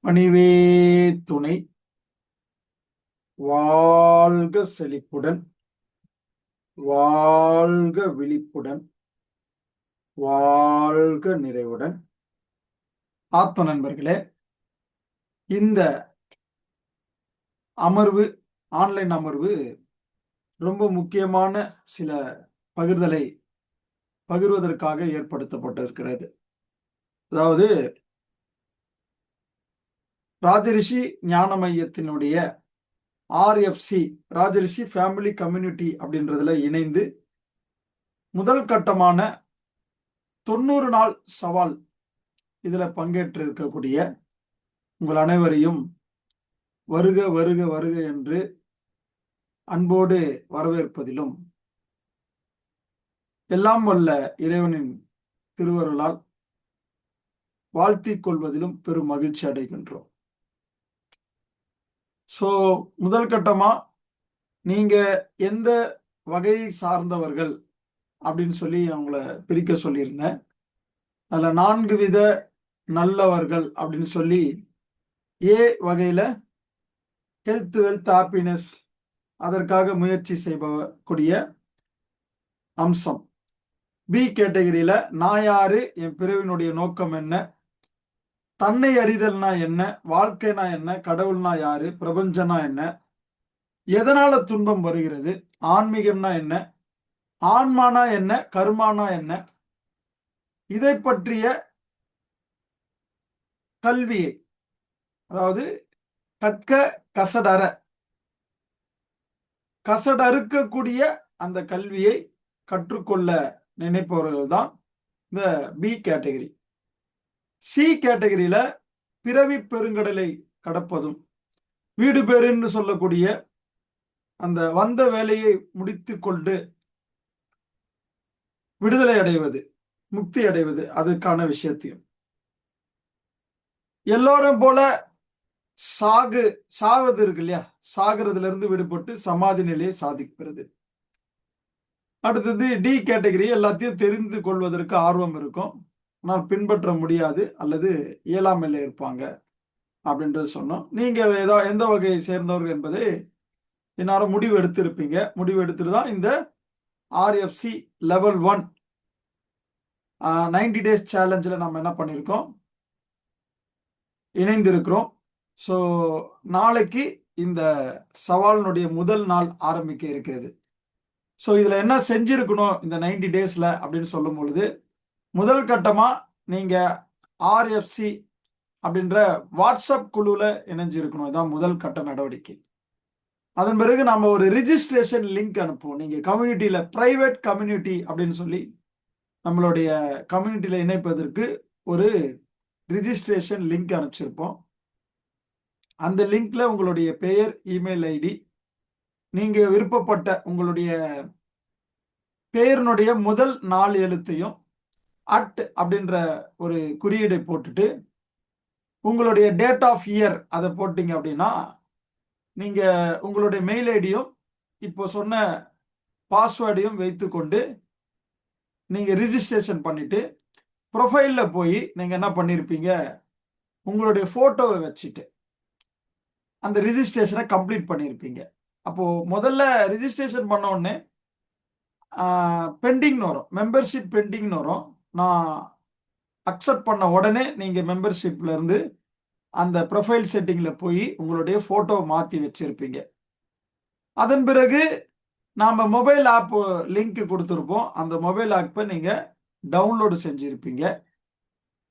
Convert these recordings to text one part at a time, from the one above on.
பணிவே துணை. வாழ்க செழிப்புடன், வாழ்க விழிப்புடன், வாழ்க நிறைவுடன். ஆத்ம நண்பர்களே, இந்த அமர்வு, ஆன்லைன் அமர்வு ரொம்ப முக்கியமான சில பகிர்தலை பகிர்வதற்காக ஏற்படுத்தப்பட்டிருக்கிறது. அதாவது ராஜரிஷி ஞான மையத்தினுடைய RFC, ராஜரிஷி ஃபேமிலி கம்யூனிட்டி அப்படின்றதுல இணைந்து முதல் கட்டமான 90 நாள் சவால் இதுல பங்கேற்று இருக்கக்கூடிய உங்கள் அனைவரையும் வருக வருக வருக என்று அன்போடு வரவேற்பதிலும், எல்லாம் வல்ல இறைவனின் திருவருளால் வாழ்த்திக் கொள்வதிலும் பெரும் மகிழ்ச்சி அடைகின்றோம். ஸோ முதல் கட்டமா நீங்க எந்த வகையை சார்ந்தவர்கள் அப்படின்னு சொல்லி அவங்கள பிரிக்க சொல்லியிருந்தேன். அதுல 4 வித நல்லவர்கள் அப்படின்னு சொல்லி ஏ வகையில ஹெல்த், வெல்த், ஹாப்பினஸ், அதற்காக முயற்சி செய்யக்கூடிய அம்சம். பி கேட்டகரியில நான் யாரு, என் பிறவினுடைய நோக்கம் என்ன, தன்னை அறிதல்னா என்ன, வாழ்க்கைனா என்ன, கடவுள்னா யாரு, பிரபஞ்சனா என்ன, எதனால துன்பம் வருகிறது, ஆன்மீகம்னா என்ன, ஆன்மானா என்ன, கர்மானா என்ன, இதை பற்றிய கல்வியை, அதாவது கற்க கசடற கசடறுக்கக்கூடிய அந்த கல்வியை கற்றுக்கொள்ள நினைப்பவர்கள் தான் இந்த பி கேட்டகரி. சி கேட்டகரியில பிறவி பெருங்கடலை கடப்பதும், வீடு பேருன்னு சொல்லக்கூடிய அந்த வந்த வேலையை முடித்து கொண்டு விடுதலை அடைவது, முக்தி அடைவது, அதுக்கான விஷயத்தையும், எல்லோரும் போல சாவது இருக்கு இல்லையா, சாகிறதுல இருந்து விடுபட்டு சமாதி நிலையை சாதிக்கிறது. அடுத்தது டி கேட்டகரி, எல்லாத்தையும் தெரிந்து கொள்வதற்கு ஆர்வம் இருக்கும், ஆனால் பின்பற்ற முடியாது அல்லது இயலாமையில இருப்பாங்க அப்படின்றது சொன்னோம். நீங்க எந்த வகையை சேர்ந்தவர்கள் என்பதை இந்நேரம் முடிவு எடுத்திருப்பீங்க. முடிவு எடுத்துட்டு தான் இந்த RFC லெவல் 1 90 டேஸ் சேலஞ்சில் நம்ம என்ன பண்ணியிருக்கோம், இணைந்திருக்கிறோம். ஸோ நாளைக்கு இந்த சவாலினுடைய முதல் நாள் ஆரம்பிக்க இருக்கிறது. ஸோ இதில் என்ன செஞ்சிருக்கணும் இந்த 90 டேஸில் அப்படின்னு சொல்லும் பொழுது, முதல் கட்டமாக நீங்கள் RFC அப்படின்ற வாட்ஸ்அப் குழுவில் இணைஞ்சிருக்கணும். இதான் முதல் கட்ட நடவடிக்கை. அதன் பிறகு நம்ம ஒரு ரிஜிஸ்ட்ரேஷன் லிங்க் அனுப்புவோம். நீங்கள் கம்யூனிட்டியில் பிரைவேட் கம்யூனிட்டி அப்படின்னு சொல்லி நம்மளுடைய கம்யூனிட்டியில் இணைப்பதற்கு ஒரு ரிஜிஸ்ட்ரேஷன் லிங்க் அனுப்பிச்சிருப்போம். அந்த லிங்க்ல உங்களுடைய பெயர், இமெயில் ஐடி, நீங்க விருப்பப்பட்ட உங்களுடைய பெயரினுடைய முதல் 4 எழுத்தையும் அப்படின்ற ஒரு குறியீடை போட்டுட்டு உங்களுடைய டேட் ஆஃப் இயர் அதை போட்டீங்க அப்படின்னா நீங்க உங்களுடைய மெயில் ஐடியும் இப்போ சொன்ன பாஸ்வேர்டையும் வைத்துக்கொண்டு நீங்க ரிஜிஸ்ட்ரேஷன் பண்ணிட்டு ப்ரொஃபைல்ல போய் நீங்க என்ன பண்ணிருப்பீங்க, உங்களுடைய போட்டோவை வச்சுட்டு அந்த ரிஜிஸ்ட்ரேஷனை கம்ப்ளீட் பண்ணியிருப்பீங்க. அப்போ முதல்ல ரிஜிஸ்ட்ரேஷன் பண்ண உடனே பெண்டிங்னு வரும், மெம்பர்ஷிப் பெண்டிங்னு வரும். நான் அக்செப்ட் பண்ண உடனே நீங்க மெம்பர்ஷிப்ல இருந்து அந்த ப்ரொஃபைல் செட்டிங்ல போய் உங்களுடைய போட்டோ மாத்தி வச்சிருப்பீங்க. அதன் பிறகு நாம மொபைல் ஆப் லிங்க் கொடுத்துருப்போம். அந்த மொபைல் ஆப்பை நீங்க டவுன்லோடு செஞ்சிருப்பீங்க.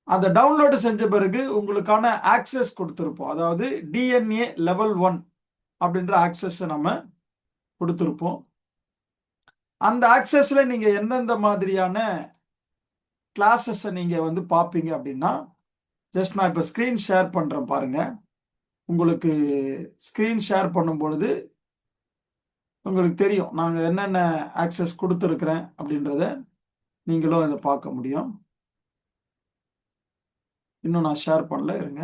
அந்த டவுன்லோடு செஞ்ச பிறகு உங்களுக்கான ஆக்சஸ் கொடுத்துருப்போம். அதாவது DNA லெவல் 1 அப்படின்ற ஆக்சஸ் நம்ம கொடுத்துருப்போம். அந்த ஆக்சஸ்ல நீங்க எந்தெந்த மாதிரியான கிளாஸஸை நீங்க வந்து பார்ப்பீங்க அப்படின்னா, ஜஸ்ட் நான் இப்போ ஸ்க்ரீன் ஷேர் பண்றேன் பாருங்க. உங்களுக்கு ஸ்க்ரீன் ஷேர் பண்ணும் பொழுது உங்களுக்கு தெரியும் நாங்க என்னென்ன ஆக்சஸ் கொடுத்துருக்குறேன் அப்படின்றத நீங்களும் இதை பார்க்க முடியும். இன்னும் நான் ஷேர் பண்ணல, இருங்க.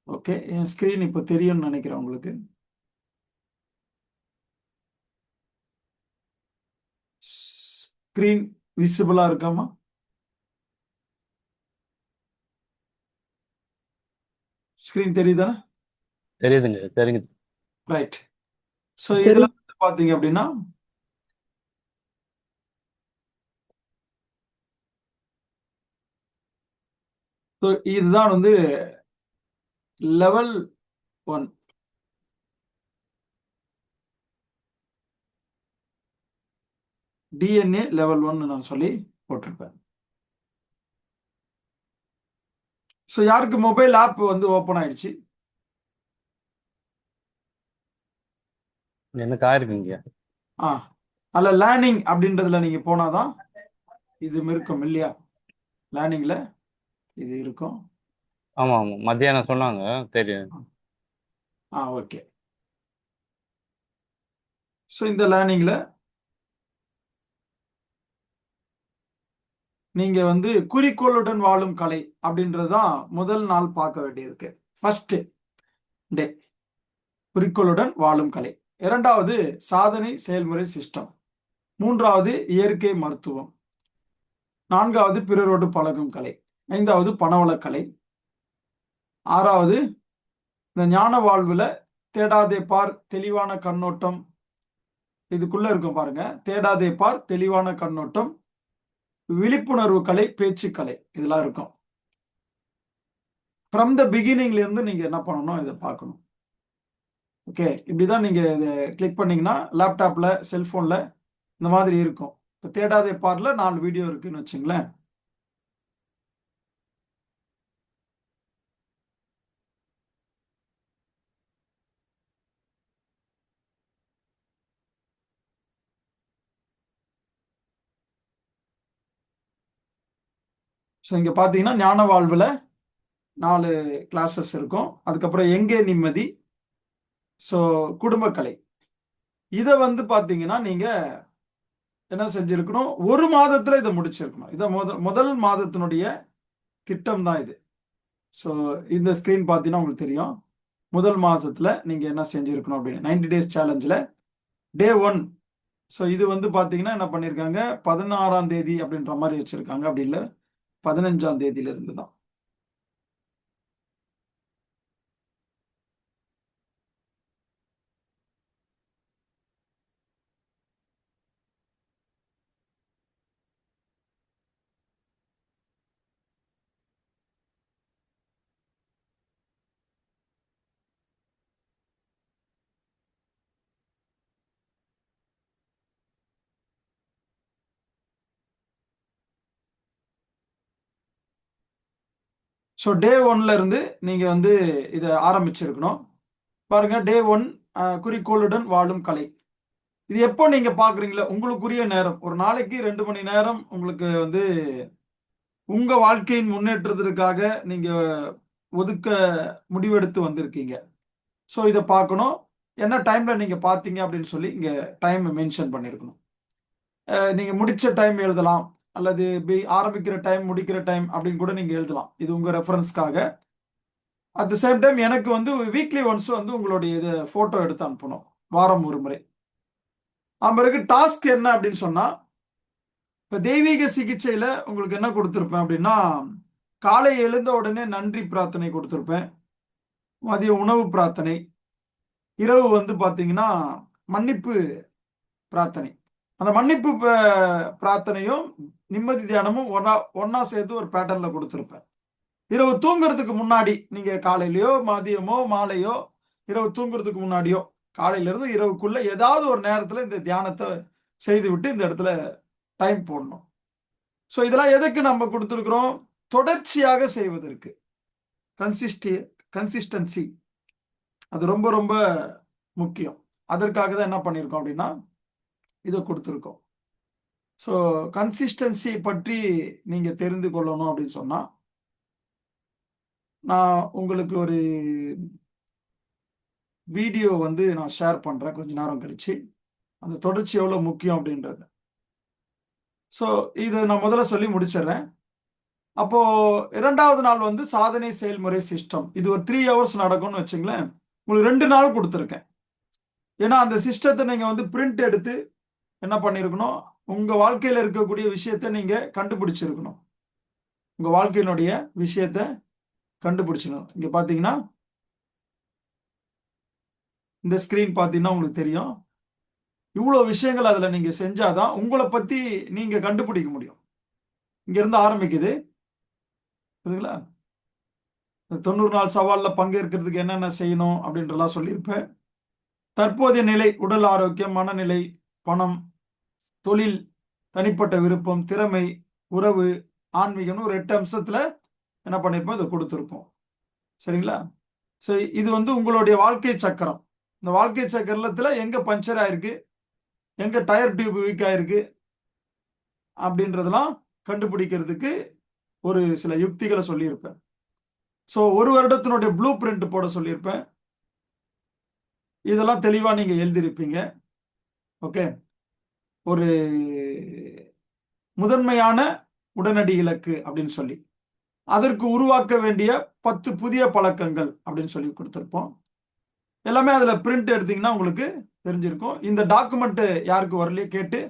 ஓகே, என் ஸ்க்ரீன் இப்போ தெரியும்னு நினைக்கிறேன் உங்களுக்கு. ஸ்க்ரீன் விசிபிளா இருக்காமா? ஸ்கிரீன் தெரியுதானே? தெரியுதுங்க, தெரியுது. ரைட். ஸோ சரி. இதுல வந்து பாத்தீங்க அப்படின்னா so இதுதான் வந்து லெவல் 1. டிஎன்ஏ லெவல் 1 நான் சொல்லி போட்டிருப்பேன். ஸோ யாருக்கு மொபைல் ஆப் வந்து ஓப்பன் ஆயிடுச்சு? எனக்கு ஆயிருக்குங்க. ஆ அதில் லேர்னிங் அப்படின்றதுல நீங்க போனாதான் இது இருக்கும் இல்லையா? லேர்னிங்ல இது இருக்கும். ஆமா ஆமா, மத்தியானம் சொன்னாங்க, தெரியும். ஓகே. ஸோ இந்த லேர்னிங்ல நீங்க வந்து குறிக்கோளுடன் வாழும் கலை அப்படின்றது தான் முதல் நாள் பார்க்க வேண்டியதுக்கு. ஃபர்ஸ்ட் டே குறிக்கோளுடன் வாழும் கலை. இரண்டாவது சாதனை செயல்முறை சிஸ்டம். மூன்றாவது இயற்கை மருத்துவம். நான்காவது பிறரோடு பழகும் கலை. ஐந்தாவது பணவளக் கலை. ஆறாவது இந்த ஞான வாழ்வுல தேடாதே பார் தெளிவான கண்ணோட்டம். இதுக்குள்ள இருக்கும் பாருங்க, தேடாதே பார் தெளிவான கண்ணோட்டம், விழிப்புணர்வு கலை, பேச்சுக்கலை, இதெல்லாம் இருக்கும். ஃப்ரம் த பிகினிங்ல இருந்து நீங்க என்ன பண்ணணும், இதை பார்க்கணும். ஓகே, இப்படிதான் நீங்க இதை கிளிக் பண்ணீங்கன்னா லேப்டாப்ல செல்போன்ல இந்த மாதிரி இருக்கும். இப்போ தேடாதே பார்ல 4 வீடியோ இருக்குன்னு வச்சுங்களேன். ஸோ இங்க பாத்தீங்கன்னா ஞான வாழ்வுல 4 கிளாஸஸ் இருக்கும். அதுக்கப்புறம் எங்கே நிம்மதி, ஸோ குடும்பக்கலை. இதை வந்து பாத்தீங்கன்னா நீங்க என்ன செஞ்சிருக்கணும், ஒரு மாதத்துல இதை முடிச்சிருக்கணும். இதை முதல் மாதத்தினுடைய திட்டம் தான் இது. ஸோ இந்த ஸ்கிரீன் பார்த்தீங்கன்னா உங்களுக்கு தெரியும். முதல் மாசத்துல நீங்க என்ன செஞ்சிருக்கணும் அப்படின்னு 90 டேஸ் சேலஞ்சில் டே 1. ஸோ இது வந்து பார்த்தீங்கன்னா என்ன பண்ணியிருக்காங்க, 16ஆம் தேதி அப்படின்ற மாதிரி வச்சிருக்காங்க. அப்படி இல்லை, 15ஆம் தேதியில இருந்து தான். ஸோ டே 1ல இருந்து நீங்க வந்து இதை ஆரம்பிச்சிருக்கணும். பாருங்க, டே 1 குறிக்கோளுடன் வாழும் கலை. இது எப்போ நீங்க பாக்குறீங்களா, உங்களுக்குரிய நேரம். ஒரு நாளைக்கு 2 மணி நேரம் உங்களுக்கு வந்து உங்க வாழ்க்கையின் முன்னேற்றத்திற்காக நீங்க ஒதுக்க முடிவெடுத்து வந்திருக்கீங்க. ஸோ இதை பார்க்கணும். என்ன டைம்ல நீங்க பார்த்தீங்க அப்படின்னு சொல்லி இங்க டைம் மென்ஷன் பண்ணியிருக்கணும். நீங்க முடிச்ச டைம் எழுதலாம், அல்லது ஆரம்பிக்கிற டைம் முடிக்கிற டைம் அப்படின்னு கூட நீங்க எழுதலாம். இது உங்க ரெஃபரன்ஸ்க்காக. அட் த சேம் டைம் எனக்கு வந்து வீக்லி ஒன்ஸ் வந்து உங்களுடைய இதை போட்டோ எடுத்து அனுப்பணும், வாரம் ஒரு முறை. பிறகு டாஸ்க் என்ன அப்படின்னு சொன்னா, இப்ப தெய்வீக சிகிச்சையில உங்களுக்கு என்ன கொடுத்துருப்பேன் அப்படின்னா, காலை எழுந்த உடனே நன்றி பிரார்த்தனை கொடுத்துருப்பேன், மதிய உணவு பிரார்த்தனை, இரவு வந்து பாத்தீங்கன்னா மன்னிப்பு பிரார்த்தனை. அந்த மன்னிப்பு பிரார்த்தனையும் நிம்மதி தியானமும் ஒன்னா சேர்த்து ஒரு பேட்டர்ன்ல கொடுத்துருப்பேன். இரவு தூங்குறதுக்கு முன்னாடி நீங்க காலையிலயோ மதியமோ மாலையோ, இரவு தூங்குறதுக்கு முன்னாடியோ, காலையில இருந்து இரவுக்குள்ள ஏதாவது ஒரு நேரத்துல இந்த தியானத்தை செய்து விட்டு இந்த இடத்துல டைம் போடணும். ஸோ இதெல்லாம் எதுக்கு நம்ம கொடுத்துருக்குறோம், தொடர்ச்சியாக செய்வதற்கு. கன்சிஸ்டன்சி அது ரொம்ப ரொம்ப முக்கியம். அதற்காக தான் என்ன பண்ணியிருக்கோம் அப்படின்னா இதை கொடுத்துருக்கோம். ஸோ கன்சிஸ்டன்சி பற்றி நீங்க தெரிந்து கொள்ளணும் அப்படின்னு சொன்னா, நான் உங்களுக்கு ஒரு வீடியோ வந்து நான் ஷேர் பண்றேன் கொஞ்ச நேரம் கழிச்சு, அந்த தொடர்ச்சி எவ்வளவு முக்கியம் அப்படின்றது. ஸோ இதை நான் முதல்ல சொல்லி முடிச்சிடுறேன். அப்போ 2வது நாள் வந்து சாதனை செயல்முறை சிஸ்டம். இது ஒரு 3 ஹவர்ஸ் நடக்கும்னு வச்சுங்களேன். உங்களுக்கு 2 நாள் கொடுத்துருக்கேன். ஏன்னா அந்த சிஸ்டத்தை நீங்க வந்து பிரிண்ட் எடுத்து என்ன பண்ணிருக்கணும், உங்க வாழ்க்கையில இருக்கக்கூடிய விஷயத்தை நீங்க கண்டுபிடிச்சிருக்கணும். உங்க வாழ்க்கையினுடைய விஷயத்தை கண்டுபிடிச்சிடணும். இங்க பாத்தீங்கன்னா இந்த ஸ்கிரீன் பார்த்தீங்கன்னா உங்களுக்கு தெரியும். இவ்வளோ விஷயங்கள் அதில் நீங்கள் செஞ்சாதான் உங்களை பற்றி நீங்கள் கண்டுபிடிக்க முடியும். இங்கேருந்து ஆரம்பிக்குது. புரியுதுங்களா? இந்த 90 நாள் சவாலில் பங்கேற்கிறதுக்கு என்னென்ன செய்யணும் அப்படின்றலாம் சொல்லியிருப்பேன். தற்போதைய நிலை, உடல் ஆரோக்கியம், மனநிலை, பணம், தொழில், தனிப்பட்ட விருப்பம், திறமை, உறவு, ஆன்மீகம்னு ஒரு 8 அம்சத்தில் என்ன பண்ணியிருப்போம், இதை கொடுத்துருப்போம். சரிங்களா? ஸோ இது வந்து உங்களுடைய வாழ்க்கை சக்கரம். இந்த வாழ்க்கை சக்கரத்தில் எங்கே பஞ்சர் ஆயிருக்கு, எங்கே டயர் டியூப் வீக் ஆயிருக்கு அப்படின்றதெல்லாம் கண்டுபிடிக்கிறதுக்கு ஒரு சில யுக்திகளை சொல்லியிருப்பேன். ஸோ ஒரு வருடத்தினுடைய ப்ளூ பிரிண்ட் போட சொல்லியிருப்பேன். இதெல்லாம் தெளிவாக நீங்கள் எழுதியிருப்பீங்க. ஓகே. ஒரு முதன்மையான உடனடி இலக்கு அப்படின்னு சொல்லி அதற்கு உருவாக்க வேண்டிய 10 புதிய பழக்கங்கள் அப்படின்னு சொல்லி கொடுத்துருப்போம். எல்லாமே அதில் பிரிண்ட் எடுத்தீங்கன்னா உங்களுக்கு தெரிஞ்சிருக்கும். இந்த டாக்குமெண்ட் யாருக்கு வரலையே கேட்டு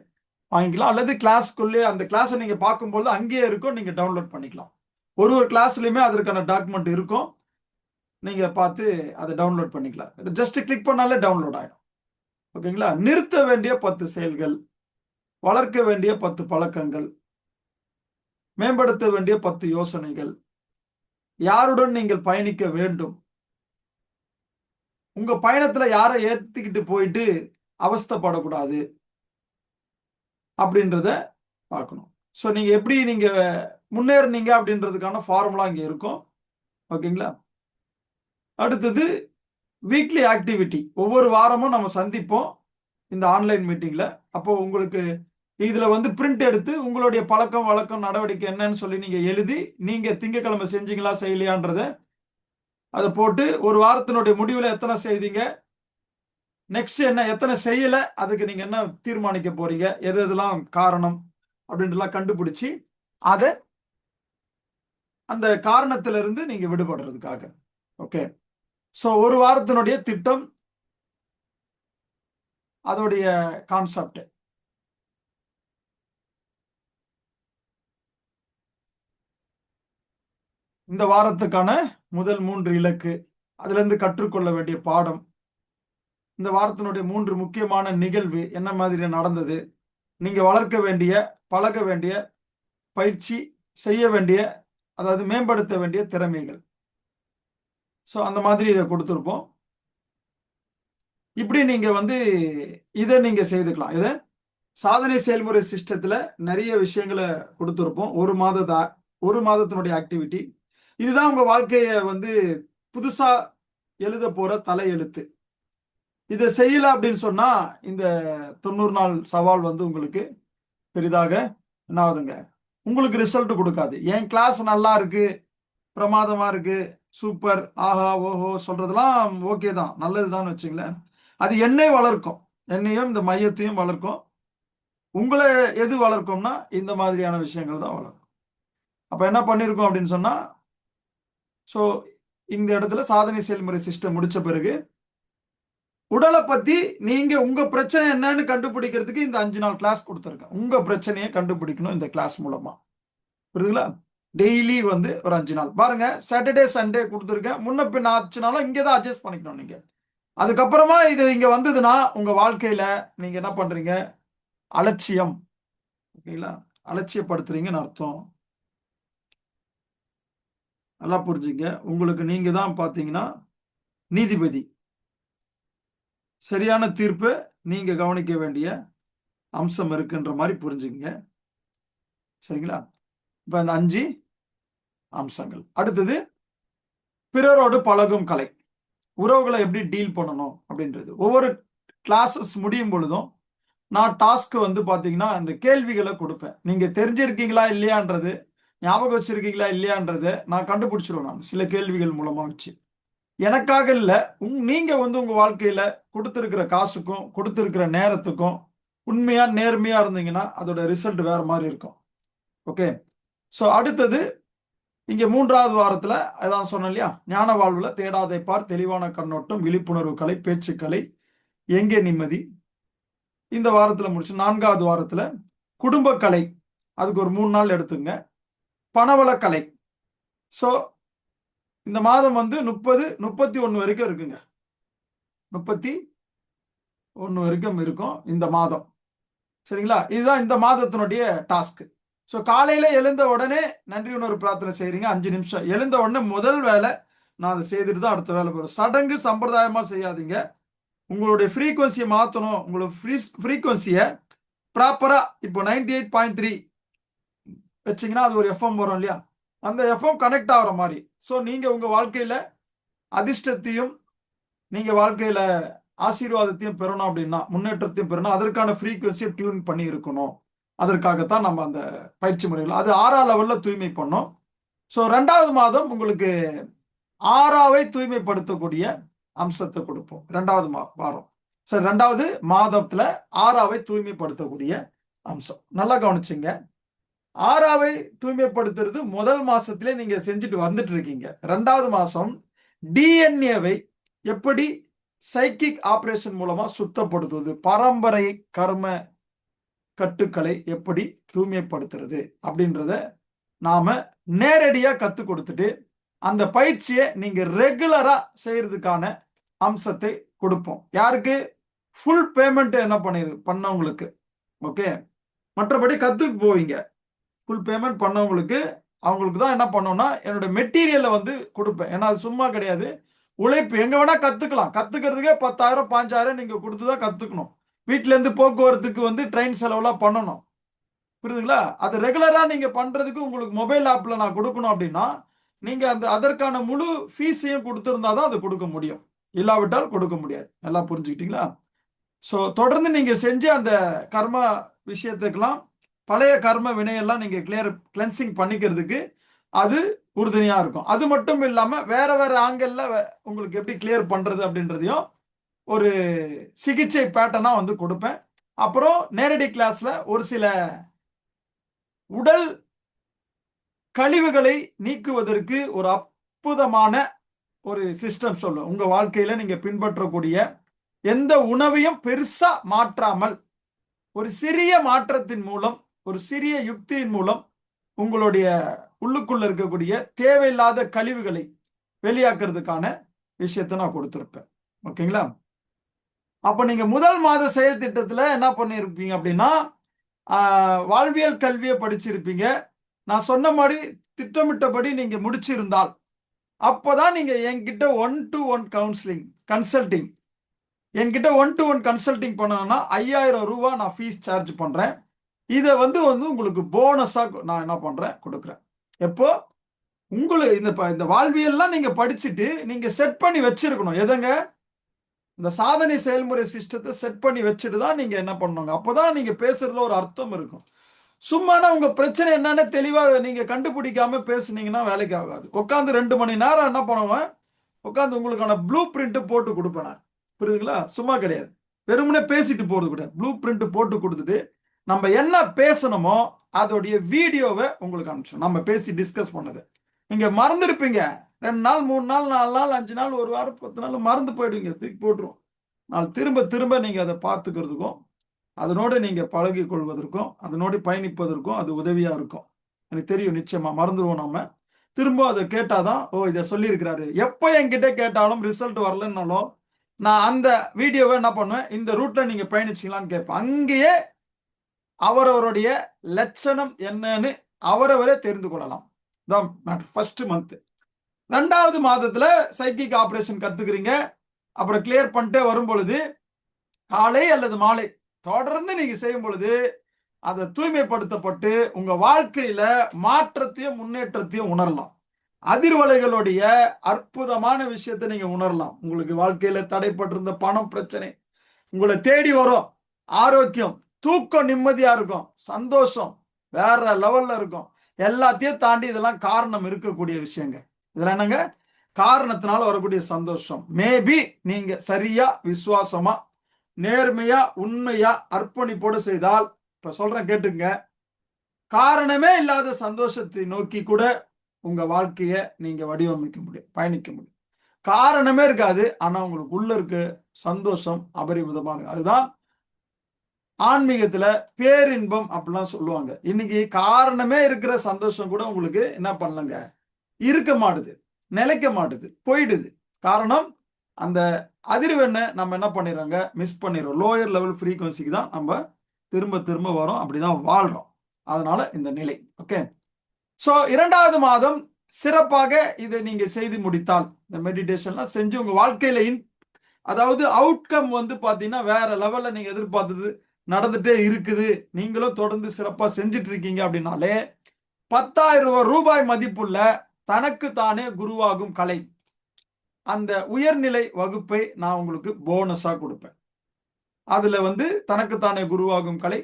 வாங்கிக்கலாம், அல்லது கிளாஸ்க்குள்ளே அந்த கிளாஸை நீங்கள் பார்க்கும்போது அங்கேயே இருக்கும், நீங்கள் டவுன்லோட் பண்ணிக்கலாம். ஒரு கிளாஸ்லையுமே அதற்கான டாக்குமெண்ட் இருக்கும், நீங்கள் பார்த்து அதை டவுன்லோட் பண்ணிக்கலாம். ஜஸ்ட் கிளிக் பண்ணாலே டவுன்லோட் ஆகிடும். ஓகேங்களா? நிறுத்த வேண்டிய 10 செயல்கள், வளர்க்க வேண்டிய 10 பழக்கங்கள், மேம்படுத்த வேண்டிய 10 யோசனைகள், யாருடன் நீங்கள் பயணிக்க வேண்டும், உங்க பயணத்துல யாரை ஏற்றிக்கிட்டு போயிட்டு அவஸ்தைப்படக்கூடாது அப்படின்றத பார்க்கணும். ஸோ நீங்க எப்படி நீங்க முன்னேறினீங்க அப்படின்றதுக்கான ஃபார்முலா இங்க இருக்கும். ஓகேங்களா? அடுத்தது வீக்லி ஆக்டிவிட்டி. ஒவ்வொரு வாரமும் நம்ம சந்திப்போம் இந்த ஆன்லைன் மீட்டிங்ல. அப்போ உங்களுக்கு இதுல வந்து பிரிண்ட் எடுத்து உங்களுடைய பழக்கம் வழக்கம் நடவடிக்கை என்னன்னு சொல்லி நீங்க எழுதி, நீங்க திங்கக்கிழமை செஞ்சீங்களா செய்யலையான்றத அதை போட்டு ஒரு வாரத்தினுடைய முடிவில் எத்தனை செய்தீங்க, நெக்ஸ்ட் என்ன எத்தனை செய்யல, அதுக்கு நீங்க என்ன தீர்மானிக்க போறீங்க, எது எதெல்லாம் காரணம் அப்படின்றலாம் கண்டுபிடிச்சு அதை அந்த காரணத்திலிருந்து நீங்க விடுபடுறதுக்காக. ஓகே. ஸோ ஒரு வாரத்தினுடைய திட்டம், அதோடைய கான்செப்ட். இந்த வாரத்துக்கான முதல் 3 இலக்கு, அதுல இருந்து கற்றுக்கொள்ள வேண்டிய பாடம், இந்த வாரத்தினுடைய 3 முக்கியமான நிகழ்வு என்ன மாதிரி நடந்தது, நீங்க வளர்க்க வேண்டிய, பழக வேண்டிய, பயிற்சி செய்ய வேண்டிய, அதாவது மேம்படுத்த வேண்டிய திறமைகள். ஸோ அந்த மாதிரி இதை கொடுத்துருப்போம். இப்படி நீங்க வந்து இதை நீங்க செய்துக்கலாம். இதை சாதனை செயல்முறை சிஸ்டத்துல நிறைய விஷயங்களை கொடுத்துருப்போம். ஒரு மாதத்தினுடைய ஆக்டிவிட்டி. இதுதான் உங்க வாழ்க்கையை வந்து புதுசா எழுத போற தலையெழுத்து. இதை செய்யல அப்படின்னு சொன்னா இந்த 90 நாள் சவால் வந்து உங்களுக்கு பெரிதாக என்ன ஆகுதுங்க, உங்களுக்கு ரிசல்ட் கொடுக்காது. என் கிளாஸ் நல்லா இருக்கு, பிரமாதமா இருக்கு, சூப்பர், ஆஹா ஓஹோ சொல்றதெல்லாம் ஓகே தான், நல்லதுதான் வச்சுங்களேன். அது என்னை வளர்க்கும், என்னையும் இந்த மையத்தையும் வளர்க்கும். உங்களை எது வளர்க்கும்னா இந்த மாதிரியான விஷயங்கள் தான் வளர்க்கும். அப்ப என்ன பண்ணிருக்கோம் அப்படின்னு சொன்னா, ஸோ இந்த இடத்துல சாதனை செயல்முறை சிஸ்டம் முடிச்ச பிறகு உடலை பத்தி நீங்க உங்க பிரச்சனை என்னன்னு கண்டுபிடிக்கிறதுக்கு இந்த 5 நாள் கிளாஸ் கொடுத்துருக்கேன். உங்க பிரச்சனையை கண்டுபிடிக்கணும் இந்த கிளாஸ் மூலமா. புரியுதுங்களா? டெய்லி வந்து ஒரு 5 நாள் பாருங்க. சாட்டர்டே சண்டே கொடுத்துருக்கேன். முன்ன பின்ன ஆச்சுனாலும் இங்கே தான் அட்ஜஸ்ட் பண்ணிக்கணும் நீங்க. அதுக்கப்புறமா இது இங்க வந்ததுன்னா உங்க வாழ்க்கையில நீங்க என்ன பண்றீங்க, அலட்சியம். ஓகேங்களா? அலட்சியப்படுத்துறீங்கன்னு அர்த்தம். நல்லா புரிஞ்சுங்க. உங்களுக்கு நீங்க தான் பாத்தீங்கன்னா நீதிபதி. சரியான தீர்ப்பு நீங்க கவனிக்க வேண்டிய அம்சம் இருக்குன்ற மாதிரி புரிஞ்சுங்க. சரிங்களா? இப்ப இந்த 5 அம்சங்கள். அடுத்தது பிறரோடு பழகும் கலை. உறவுகளை எப்படி டீல் பண்ணணும் அப்படின்றது. ஒவ்வொரு கிளாஸஸ் முடியும் பொழுதும் நான் டாஸ்க் வந்து பாத்தீங்கன்னா இந்த கேள்விகளை கொடுப்பேன். நீங்க தெரிஞ்சிருக்கீங்களா இல்லையான்றது, ஞாபகம் வச்சிருக்கீங்களா இல்லையான்றதை நான் கண்டுபிடிச்சிருவேன். நான் சில கேள்விகள் மூலமா வச்சு, எனக்காக இல்ல, நீங்க வந்து உங்க வாழ்க்கையில கொடுத்திருக்கிற காசுக்கும் கொடுத்திருக்கிற நேரத்துக்கும் உண்மையா நேர்மையா இருந்தீங்கன்னா அதோட ரிசல்ட் வேற மாதிரி இருக்கும். ஓகே. ஸோ அடுத்தது இங்க 3வது வாரத்துல அதான் சொன்னேன் இல்லையா, ஞான வாழ்வுல தேடாதை பார், தெளிவான கண்ணோட்டம், விழிப்புணர்வு கலை, பேச்சுக்கலை, எங்கே நிம்மதி. இந்த வாரத்துல முடிச்சு 4வது வாரத்துல குடும்ப கலை, அதுக்கு ஒரு 3 நாள் எடுத்துங்க. பணவள கலை. ஸோ இந்த மாதம் வந்து 30, 31 வரைக்கும் இருக்குங்க. 31 வரைக்கும் இருக்கும் இந்த மாதம். சரிங்களா? இதுதான் இந்த மாதத்தினுடைய டாஸ்க். ஸோ காலையில எழுந்த உடனே நன்றி உணர்வு பிரார்த்தனை செய்றீங்க 5 நிமிஷம். எழுந்த உடனே முதல் வேலை நான் அதை செய்துட்டு தான் அடுத்த வேலை போகிறேன். சடங்கு சம்பிரதாயமா செய்யாதீங்க. உங்களுடைய ஃப்ரீக்வன்சியை மாற்றணும். உங்களோட ஃப்ரீக்வன்சியை ப்ராப்பரா இப்போ 98.3 வச்சிங்கன்னா அது ஒரு எஃப்எம் வரும் இல்லையா, அந்த எஃப்எம் கனெக்ட் ஆகிற மாதிரி. ஸோ நீங்கள் உங்கள் வாழ்க்கையில் அதிர்ஷ்டத்தையும் நீங்கள் வாழ்க்கையில் ஆசீர்வாதத்தையும் பெறணும் அப்படின்னா, முன்னேற்றத்தையும் பெறணும், அதற்கான ஃப்ரீக்வன்சியை டியூன் பண்ணி இருக்கணும். அதற்காகத்தான் நம்ம அந்த பயிற்சி முறைகள் அது 6ஆம் லெவலில் தூய்மை பண்ணோம். ஸோ 2வது மாதம் உங்களுக்கு 6ஆவை தூய்மைப்படுத்தக்கூடிய அம்சத்தை கொடுப்போம். 2வது வாரம். சரி, 2வது மாதத்துல 6ஆவை தூய்மைப்படுத்தக்கூடிய அம்சம். நல்லா கவனிச்சுங்க. 6ஆவை தூய்மைப்படுத்துறது முதல் மாசத்திலே நீங்க செஞ்சுட்டு வந்துட்டு இருக்கீங்க. 2வது மாசம் டிஎன்ஏவை எப்படி சைக்கிக் ஆபரேஷன் மூலமா சுத்தப்படுத்துவது, பரம்பரை கர்ம கட்டுக்களை எப்படி தூய்மைப்படுத்துறது அப்படின்றத நாம நேரடியா கத்து கொடுத்துட்டு அந்த பயிற்சியை நீங்க ரெகுலரா செய்யறதுக்கான அம்சத்தை கொடுப்போம். யாருக்கு? ஃபுல் பேமெண்ட் என்ன பண்ணவங்களுக்கு. ஓகே, மற்றபடி கத்துக்கு போவீங்க. ஃபுல் பேமெண்ட் பண்ணவங்களுக்கு அவங்களுக்கு தான் என்ன பண்ணோம்னா என்னோட மெட்டீரியலை வந்து கொடுப்பேன். ஏன்னா அது சும்மா கிடையாது, உழைப்பு. எங்க வேணா கத்துக்கலாம். கத்துக்கிறதுக்கே 10,000 5,000 நீங்க கொடுத்துதான் கத்துக்கணும். வீட்டுல இருந்து போக்குவரத்துக்கு வந்து ட்ரெயின் செலவுலாம் பண்ணணும். புரியுதுங்களா? அது ரெகுலரா நீங்க பண்றதுக்கு உங்களுக்கு மொபைல் ஆப்ல நான் கொடுக்கணும் அப்படின்னா நீங்க அதற்கான முழு ஃபீஸையும் கொடுத்திருந்தா தான் அதை கொடுக்க முடியும். இல்லாவிட்டால் கொடுக்க முடியாது. எல்லாம் புரிஞ்சுக்கிட்டீங்களா? ஸோ தொடர்ந்து நீங்க செஞ்ச அந்த கர்ம விஷயத்துக்கெல்லாம் பழைய கர்ம வினையெல்லாம் நீங்க கிளென்சிங் பண்ணிக்கிறதுக்கு அது உறுதுணையா இருக்கும். அது மட்டும் இல்லாம வேற வேற ஆங்கிள் உங்களுக்கு எப்படி கிளியர் பண்றது அப்படின்றதையும் ஒரு சிகிச்சை பேட்டர்னா வந்து கொடுப்பேன். அப்புறம் நேரடி கிளாஸ்ல ஒரு சில உடல் கழிவுகளை நீக்குவதற்கு ஒரு அற்புதமான ஒரு சிஸ்டம் சொல்லுவேன். உங்க வாழ்க்கையில நீங்க பின்பற்றக்கூடிய எந்த உணவையும் பெருசா மாற்றாமல் ஒரு சிறிய மாற்றத்தின் மூலம், ஒரு சிறிய யுக்தியின் மூலம் உங்களுடைய உள்ளுக்குள்ள இருக்கக்கூடிய தேவையில்லாத கழிவுகளை வெளியாக்குறதுக்கான விஷயத்தை நான் கொடுத்திருப்பேன். ஓகேங்களா? அப்ப நீங்க முதல் மாத செயல் திட்டத்துல என்ன பண்ணிருப்பீங்க அப்படின்னா, வாழ்வியல் கல்வியை படிச்சிருப்பீங்க. நான் சொன்ன மாதிரி திட்டமிட்டபடி நீங்க முடிச்சிருந்தால் அப்பதான் நீங்க என்கிட்ட 1-to-1 கன்சல்டிங் என்கிட்ட 1-to-1 கன்சல்டிங் பண்ணணும்னா 5,000 ரூபாய் நான் ஃபீஸ் சார்ஜ் பண்றேன். இதை வந்து உங்களுக்கு போனஸா நான் என்ன பண்றேன், கொடுக்குறேன். எப்போ உங்களுக்கு இந்த வாழ்வியல்லாம் நீங்க படிச்சுட்டு நீங்க செட் பண்ணி வச்சிருக்கணும். எதங்க? இந்த சாதனை செயல்முறை சிஸ்டத்தை செட் பண்ணி வச்சுட்டு தான் நீங்க என்ன பண்ணுங்க. அப்பதான் நீங்க பேசுறதுல ஒரு அர்த்தம் இருக்கும். சும்மானா உங்க பிரச்சனை என்னன்னு தெளிவா நீங்க கண்டுபிடிக்காம பேசுனீங்கன்னா வேலைக்கு ஆகாது. உட்காந்து 2 மணி நேரம் என்ன பண்ணுவேன், உட்காந்து உங்களுக்கான ப்ளூ பிரிண்ட் போட்டு கொடுப்பேன் நான். புரியுதுங்களா? சும்மா கிடையாது, வெறுமனே பேசிட்டு போறது கிடையாது. ப்ளூ பிரிண்ட் போட்டு கொடுத்துட்டு நம்ம என்ன பேசணுமோ அதோடைய வீடியோவை உங்களுக்கு அனுப்பிச்சோம். நம்ம பேசி டிஸ்கஸ் பண்ணது நீங்க மறந்துருப்பீங்க. 2 நாள் 3 நாள் 4 நாள் 5 நாள் 1 வாரம் 10 நாள் மறந்து போயிடுவீங்க, தூக்கி போட்டுரும். நான் திரும்ப திரும்ப நீங்க அதை பார்த்துக்கிறதுக்கும் அதனோடு நீங்க பழகி கொள்வதற்கும் அதனோடு பயணிப்பதற்கும் அது உதவியா இருக்கும். எனக்கு தெரியும், நிச்சயமா மறந்துடுவோம். நாம திரும்ப அதை கேட்டாதான், ஓ இதை சொல்லியிருக்கிறாரு. எப்போ என்கிட்ட கேட்டாலும் ரிசல்ட் வரலன்னாலும் நான் அந்த வீடியோவை என்ன பண்ணுவேன், இந்த ரூட்ல நீங்க பயணிச்சீங்களான்னு கேட்பேன். அங்கேயே அவரவருடைய லட்சணம் என்னன்னு அவரவரே தெரிந்து கொள்ளலாம். First month. 2வது மாதத்துல சைக்கிக் ஆபரேஷன் கத்துக்கிறீங்க. அப்புறம் கிளியர் பண்ணிட்டே வரும் பொழுது காலை அல்லது மாலை தொடர்ந்து நீங்க செய்யும் பொழுது அதை தூய்மைப்படுத்தப்பட்டு உங்க வாழ்க்கையில மாற்றத்தையும் முன்னேற்றத்தையும் உணரலாம். அதிர்வலைகளுடைய அற்புதமான விஷயத்தை நீங்க உணரலாம். உங்களுக்கு வாழ்க்கையில தடைப்பட்டிருந்த பணம் பிரச்சனை உங்களை தேடி வரும். ஆரோக்கியம், தூக்கம் நிம்மதியா இருக்கும், சந்தோஷம் வேற லெவல்ல இருக்கும். எல்லாத்தையும் தாண்டி இதெல்லாம் காரணம் இருக்கக்கூடிய விஷயங்க. இதெல்லாம் என்னங்க? காரணத்தினால வரக்கூடிய சந்தோஷம். மேபி நீங்க சரியா விசுவாசமா நேர்மையா உண்மையா அர்ப்பணிப்போடு செய்தால், இப்ப சொல்றேன் கேட்டுங்க, காரணமே இல்லாத சந்தோஷத்தை நோக்கி கூட உங்க வாழ்க்கைய நீங்க வடிவமைக்க முடியும், பயணிக்க முடியும். காரணமே இருக்காது, ஆனா உங்களுக்கு உள்ள இருக்க சந்தோஷம் அபரிமிதமா இருக்கு. அதுதான் ஆன்மீகத்துல பேரின்பம் அப்படிலாம் சொல்லுவாங்க. இன்னைக்கு காரணமே இருக்கிற சந்தோஷம் கூட உங்களுக்கு என்ன பண்ணலங்க, இருக்க மாட்டுது, நிலைக்க மாட்டுது, போயிடுது. காரணம் அந்த அதிர்வெண்ணை நம்ம என்ன பண்ணிடுறோங்க, மிஸ் பண்ணிடுறோம். லோயர் லெவல் ஃப்ரீக்வன்சிக்கு தான் நம்ம திரும்ப திரும்ப வரோம், அப்படிதான் வாழ்றோம். அதனால இந்த நிலை. ஓகே. ஸோ 2வது மாதம் சிறப்பாக இதை நீங்க செய்து முடித்தால், இந்த மெடிடேஷன்லாம் செஞ்சு உங்க வாழ்க்கையில அதாவது அவுட்கம் வந்து பாத்தீங்கன்னா வேற லெவல்ல நீங்க எதிர்பார்த்தது நடந்துட்டே இருக்குது, நீங்களும் தொடர்ந்து சிறப்பா செஞ்சுட்டு இருக்கீங்க அப்படின்னாலே 10,000 ரூபாய் மதிப்புள்ள தனக்கு தானே குருவாகும் கலை, அந்த உயர்நிலை வகுப்பை நான் உங்களுக்கு போனஸா கொடுப்பேன். அதுல வந்து தனக்குத்தானே குருவாகும் கலை,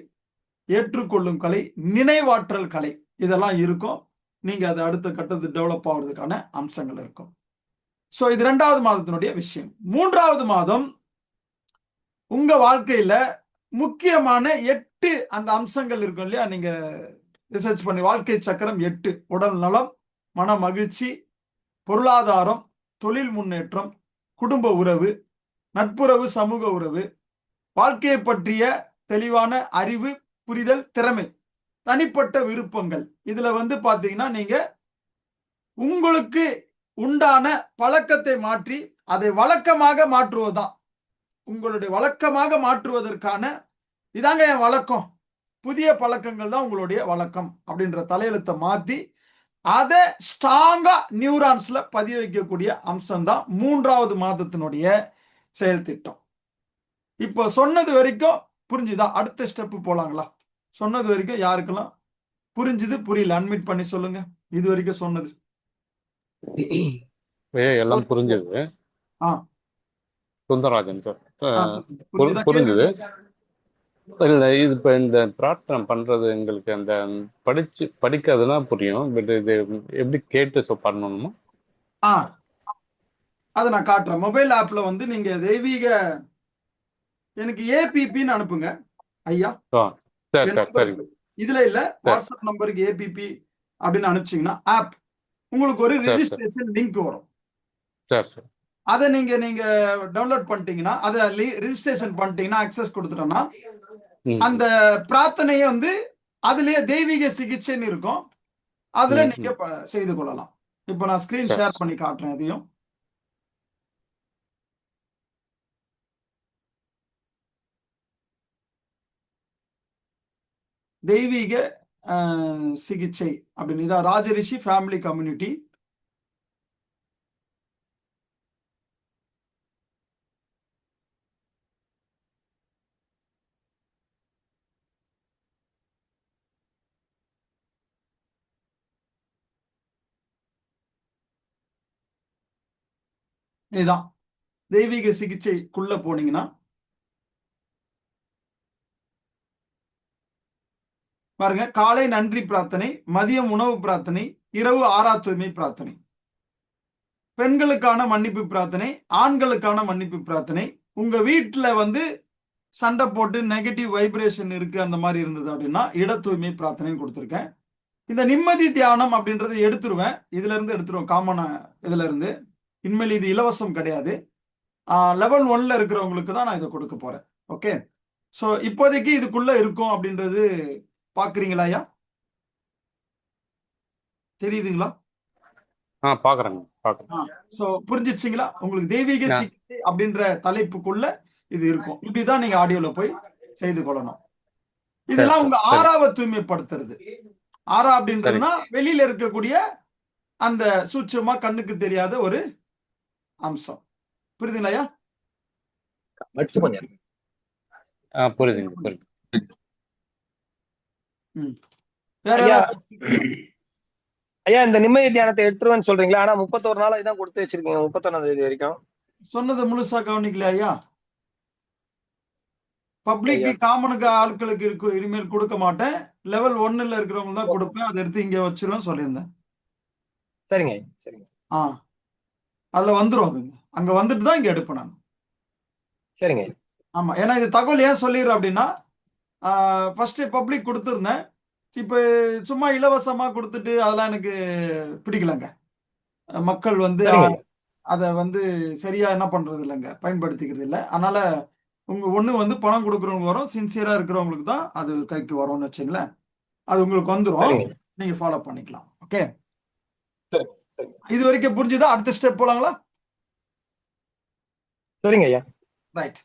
ஏற்றுக்கொள்ளும் கலை, நினைவாற்றல் கலை, இதெல்லாம் இருக்கும். நீங்க அதை அடுத்த கட்டத்துக்கு டெவலப் ஆகுறதுக்கான அம்சங்கள் இருக்கும். ஸோ இது 2வது மாதத்தினுடைய விஷயம். 3வது மாதம் உங்க வாழ்க்கையில முக்கியமான 8 அந்த அம்சங்கள் இருக்கும் இல்லையா, நீங்க ரிசர்ச் பண்ணி, வாழ்க்கை சக்கரம் 8: உடல் நலம், மன மகிழ்ச்சி, பொருளாதாரம், தொழில் முன்னேற்றம், குடும்ப உறவு, நட்புறவு, சமூக உறவு, வாழ்க்கையை பற்றிய தெளிவான அறிவு, புரிதல், திறமை, தனிப்பட்ட விருப்பங்கள். இதுல வந்து பாத்தீங்கன்னா நீங்க உங்களுக்கு உண்டான பழக்கத்தை மாற்றி அதை வழக்கமாக மாற்றுவதுதான். உங்களுடைய வழக்கமாக மாற்றுவதற்கான இதாங்க என் வழக்கம், புதிய பழக்கங்கள் தான் உங்களுடைய வழக்கம் அப்படின்ற தலையெழுத்தை மாத்தி அதை ஸ்ட்ராங்கா நியூரான்ஸ்ல பதிய வைக்கக்கூடிய அம்சம் தான் 3வது மாதத்தினுடைய செயல் திட்டம். இப்போ சொன்னது வரைக்கும் புரிஞ்சுதா? அடுத்த ஸ்டெப் போலாங்களா? சொன்னது வரைக்கும் யாருக்கெல்லாம் புரிஞ்சுது, புரியல, அட்மிட் பண்ணி சொல்லுங்க. இது வரைக்கும் சொன்னது எல்லாம் புரிஞ்சது. ஆ சுந்தரராஜன் சார். புரிஞ்சுதா? புரிஞ்சுது. கேள்வி இல்லை, இது இப்போ இந்த பிரார்த்தனை பண்றது எங்களுக்கு அந்த படிக்கிறதுனா புரியும். பட் இது எப்படி கேட்டு பண்ணணுமா? அதை நான் காட்டுறேன். மொபைல் ஆப்ல வந்து நீங்க தெய்வீக எனக்கு ஏபிபின்னு அனுப்புங்க ஐயா. சரி என் சார். சரிங்க நம்பருக்கு இதுல இல்ல, வாட்ஸ்அப் நம்பருக்கு ஏபிபி அப்படின்னு அனுப்பிச்சிங்கன்னா ஆப் உங்களுக்கு ஒரு ரெஜிஸ்ட்ரேஷன் லிங்க் வரும். சரி சார். அதை நீங்க டவுன்லோட் பண்ணிட்டீங்கன்னா, அதை ரெஜிஸ்ட்ரேஷன் பண்ணிட்டீங்கன்னா, அக்சஸ் கொடுத்துட்டோம்னா அந்த பிரார்த்தனையை வந்து அதுலயே தெய்வீக சிகிச்சைன்னு இருக்கும், அதுல நீங்க செய்து கொள்ளலாம். இப்ப நான் ஸ்கிரீன் ஷேர் பண்ணி காட்டுறேன். அதையும் தெய்வீக சிகிச்சை அப்படின்னு இதான் ராஜரிஷி ஃபேமிலி கம்யூனிட்டி. இதுதான் தெய்வீக சிகிச்சைக்குள்ள போனீங்கன்னா பாருங்க, காலை நன்றி பிரார்த்தனை, மதியம் உணவு பிரார்த்தனை, இரவு ஆறா தூய்மை பிரார்த்தனை, பெண்களுக்கான மன்னிப்பு பிரார்த்தனை, ஆண்களுக்கான மன்னிப்பு பிரார்த்தனை. உங்க வீட்டுல வந்து சண்டை போட்டு நெகட்டிவ் வைப்ரேஷன் இருக்கு அந்த மாதிரி இருந்தது அப்படின்னா இட தூய்மை பிரார்த்தனை கொடுத்துருக்கேன். இந்த நிம்மதி தியானம் அப்படின்றத எடுத்துருவேன், இதுல இருந்து எடுத்துருவோம், காமனா இதுல இருந்து. இனிமேல் இது இலவசம் கிடையாது. லெவல் 1ல இருக்கிறவங்களுக்கு தான் நான் இதை கொடுக்க போறேன். ஓகே. ஸோ இப்போதைக்கு இதுக்குள்ள இருக்கும் அப்படின்றது பாக்குறீங்களா ஐயா? தெரியுதுங்களா? பாக்குறேங்க. ஸோ புரிஞ்சிச்சிங்களா உங்களுக்கு? தெய்வீக சிகிச்சை அப்படின்ற தலைப்புக்குள்ள இது இருக்கும். இப்படிதான் நீங்க ஆடியோல போய் செய்து கொள்ளணும். இதெல்லாம் உங்க ஆறாவை தூய்மைப்படுத்துறது. ஆறா அப்படின்றதுனா வெளியில இருக்கக்கூடிய அந்த சூட்சமா கண்ணுக்கு தெரியாத ஒரு அம்சம். புரியுதுங்களா? புரியுதுங்க. வேற ஐயா, இந்த நிம்மதி தியானத்தை எடுத்துருவேன்னு சொல்றீங்களா? ஆனா 31 நாளா இதான் கொடுத்து வச்சிருக்கீங்க, 31ஆம் தேதி வரைக்கும். சொன்னது முழுசா கவனிக்கல ஐயா. பப்ளிக் காமனுக்கு ஆட்களுக்கு இருக்கு, இனிமேல் கொடுக்க மாட்டேன். லெவல் 1ல இருக்கிறவங்க தான் கொடுப்பேன். அதை எடுத்து இங்க வச்சிருவேன் சொல்லியிருந்தேன். சரிங்க. அதுல வந்துரும். அதுங்க அங்க வந்துட்டு தான் இங்க எடுப்பேன் நான். சரிங்க. ஆமா, ஏன்னா இது தகவல் ஏன் சொல்லிடுறேன் அப்படின்னா, ஃபர்ஸ்ட் பப்ளிக் கொடுத்துருந்தேன். இப்ப சும்மா இலவசமா கொடுத்துட்டு அதெல்லாம் எனக்கு பிடிக்கலங்க. மக்கள் வந்து அதை வந்து சரியா என்ன பண்றது இல்லைங்க, பயன்படுத்திக்கிறது இல்லை. அதனால உங்க ஒண்ணு வந்து பணம் கொடுக்குறவங்க வரும், சின்சியரா இருக்கிறவங்களுக்கு தான் அது கைக்கு வரும்னு வச்சுங்களேன். அது உங்களுக்கு வந்துடும், நீங்க ஃபாலோ பண்ணிக்கலாம். ஓகே, இது வரைக்கும் புரிஞ்சுதா? அடுத்த ஸ்டெப் போலாங்களா? சரிங்க ஐயா. ரைட்.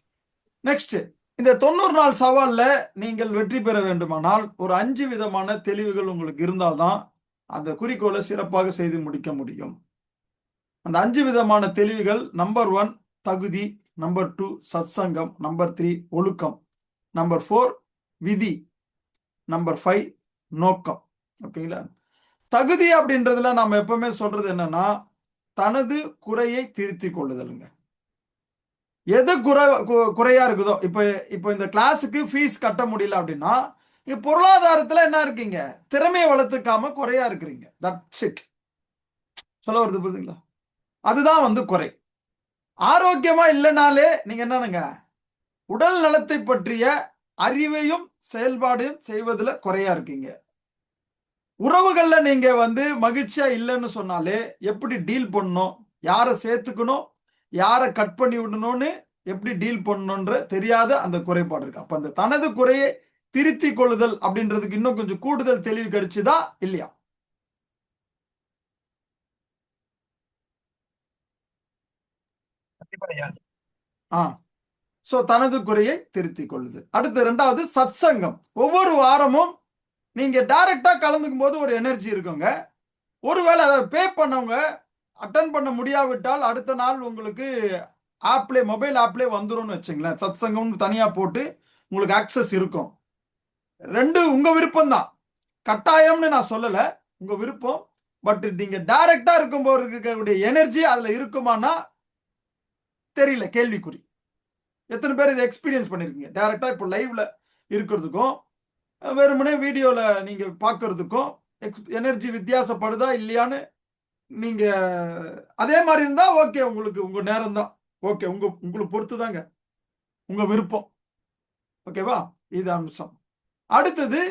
நெக்ஸ்ட், இந்த 90 நாள் சவால்ல நீங்கள் வெற்றி பெற வேண்டுமானால் ஒரு 5 விதமான தெளிவுகள் உங்களுக்கு இருந்தால்தான் அந்த குறிக்கோளை சிறப்பாக செய்து முடிக்க முடியும். அந்த 5 விதமான தெளிவுகள்: நம்பர் 1 தகுதி, நம்பர் 2 சத்சங்கம், நம்பர் 3 ஒழுக்கம், நம்பர் 4 விதி, நம்பர் 5 நோக்கம். ஓகேங்களா? தகுதி அப்படின்றதுல நாம எப்பவுமே சொல்றது என்னன்னா, தனது குறையை திருத்திக் கொள்ளுதலுங்க. எது குறையா இருக்குதோ, இப்ப இந்த கிளாஸுக்கு ஃபீஸ் கட்ட முடியல அப்படின்னா, பொருளாதாரத்துல என்ன இருக்கீங்க, திறமையை வளர்த்துக்காம குறையா இருக்கிறீங்க. That's it. சொல்ல வருது புரியுதுங்களா? அதுதான் வந்து குறை. ஆரோக்கியமா இல்லைனாலே நீங்க என்னனுங்க, உடல் நலத்தை பற்றிய அறிவையும் செயல்பாடையும் செய்வதில் குறையா இருக்கீங்க. உறவுகள்ல நீங்க வந்து மகிழ்ச்சியா இல்லைன்னு சொன்னாலே எப்படி டீல் பண்ணணும், யாரை சேர்த்துக்கணும், யாரை கட் பண்ணி விடணும்னு எப்படி டீல் பண்ணணும்ன்ற தெரியாத அந்த குறைபாடு இருக்கு. அப்ப அந்த தனது குறையை திருத்திக் கொள்ளுதல் அப்படின்றதுக்கு இன்னும் கொஞ்சம் கூடுதல் தெளிவு கிடைச்சுதா இல்லையா? சோ தனது குறையை திருத்திக் கொள்ளுது. அடுத்து 2வது சத்சங்கம். ஒவ்வொரு வாரமும் நீங்க டைரக்டா கலந்துக்கும் போது ஒரு எனர்ஜி இருக்குங்க. ஒருவேளை அதை பே பண்ணவங்க அட்டன் பண்ண முடியாவிட்டால் அடுத்த நாள் உங்களுக்கு மொபைல் ஆப்லே வந்துரும்னு வச்சுங்களேன். சத்சங்கம் தனியா போட்டு உங்களுக்கு ஆக்சஸ் இருக்கும். 2 உங்க விருப்பம் தான், கட்டாயம்னு நான் சொல்லல, உங்க விருப்பம். பட் நீங்க டைரக்டா இருக்கும்போது இருக்கக்கூடிய எனர்ஜி அதுல இருக்குமானா தெரியல, கேள்விக்குறி. எத்தனை பேர் இதை எக்ஸ்பீரியன்ஸ் பண்ணிருக்கீங்க? டைரக்டா இப்போ லைவ்ல இருக்கிறதுக்கும் வெறுமனே வீடியோல நீங்க பார்க்கறதுக்கும் எனர்ஜி வித்தியாசப்படுதா இல்லையான்னு நீங்க அதே மாதிரி இருந்தா ஓகே, உங்களுக்கு உங்க நேரம் தான் ஓகே, உங்களுக்கு பொறுத்து தாங்க, உங்க விருப்பம். ஓகேவா? இது அம்சம். அடுத்தது,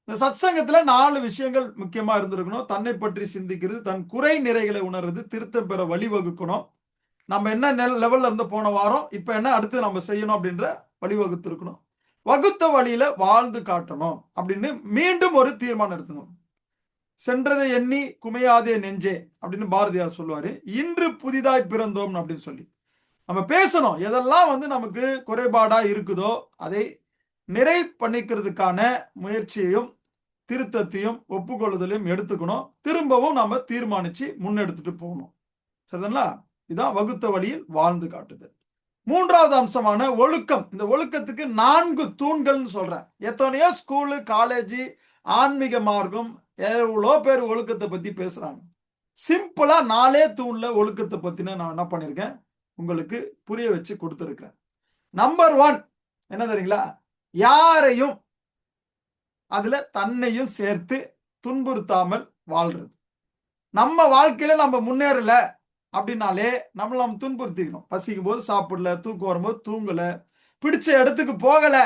இந்த சத்சங்கத்துல 4 விஷயங்கள் முக்கியமா இருந்திருக்கணும். தன்னை பற்றி சிந்திக்கிறது, தன் குறை நிறைகளை உணர்றது, திருத்தம் பெற வழிவகுக்கணும். நம்ம என்ன லெவல்ல இருந்து போன வாரம், இப்ப என்ன அடுத்து நம்ம செய்யணும் அப்படின்ற வழிவகுத்து இருக்கணும். வகுத்த வழியில வாழ்ந்து காட்டணும் அப்படின்னு மீண்டும் ஒரு தீர்மானம் எடுத்துக்கணும். சென்றதை எண்ணி குமையாதே நெஞ்சே அப்படின்னு பாரதியார் சொல்லுவாரு. இன்று புதிதாய் பிறந்தோம் அப்படின்னு சொல்லி நம்ம பேசணும். எதெல்லாம் வந்து நமக்கு குறைபாடா இருக்குதோ அதை நிறை பண்ணிக்கிறதுக்கான முயற்சியையும் திருத்தத்தையும் ஒப்புக்கொள்ளுதலையும் எடுத்துக்கணும். திரும்பவும் நம்ம தீர்மானிச்சு முன்னெடுத்துட்டு போகணும். சரிங்களா? இதான் வகுத்த வழியில் வாழ்ந்து காட்டுதல். 3வது அம்சமான ஒழுக்கம். இந்த ஒழுக்கத்துக்கு 4 தூண்கள்னு சொல்றேன். எத்தனையோ ஸ்கூலு, காலேஜ், ஆன்மீக மார்க்கம், எவ்வளோ பேர் ஒழுக்கத்தை பத்தி பேசுறாங்க. சிம்பிளா 4 தூண்ல ஒழுக்கத்தை பத்தின நான் என்ன பண்ணிருக்கேன், உங்களுக்கு புரிய வச்சு கொடுத்துருக்கேன். நம்பர் 1 என்ன தெரியுங்களா? யாரையும் அதுல தன்னையும் சேர்த்து துன்புறுத்தாமல் வாழ்றது. நம்ம வாழ்க்கையில நம்ம முன்னேறல அப்படின்னாலே நம்ம துன்புறுத்திக்கணும். பசிக்கும் போது சாப்பிடல, தூக்கம் வரும்போது தூங்கல, பிடிச்ச இடத்துக்கு போகல,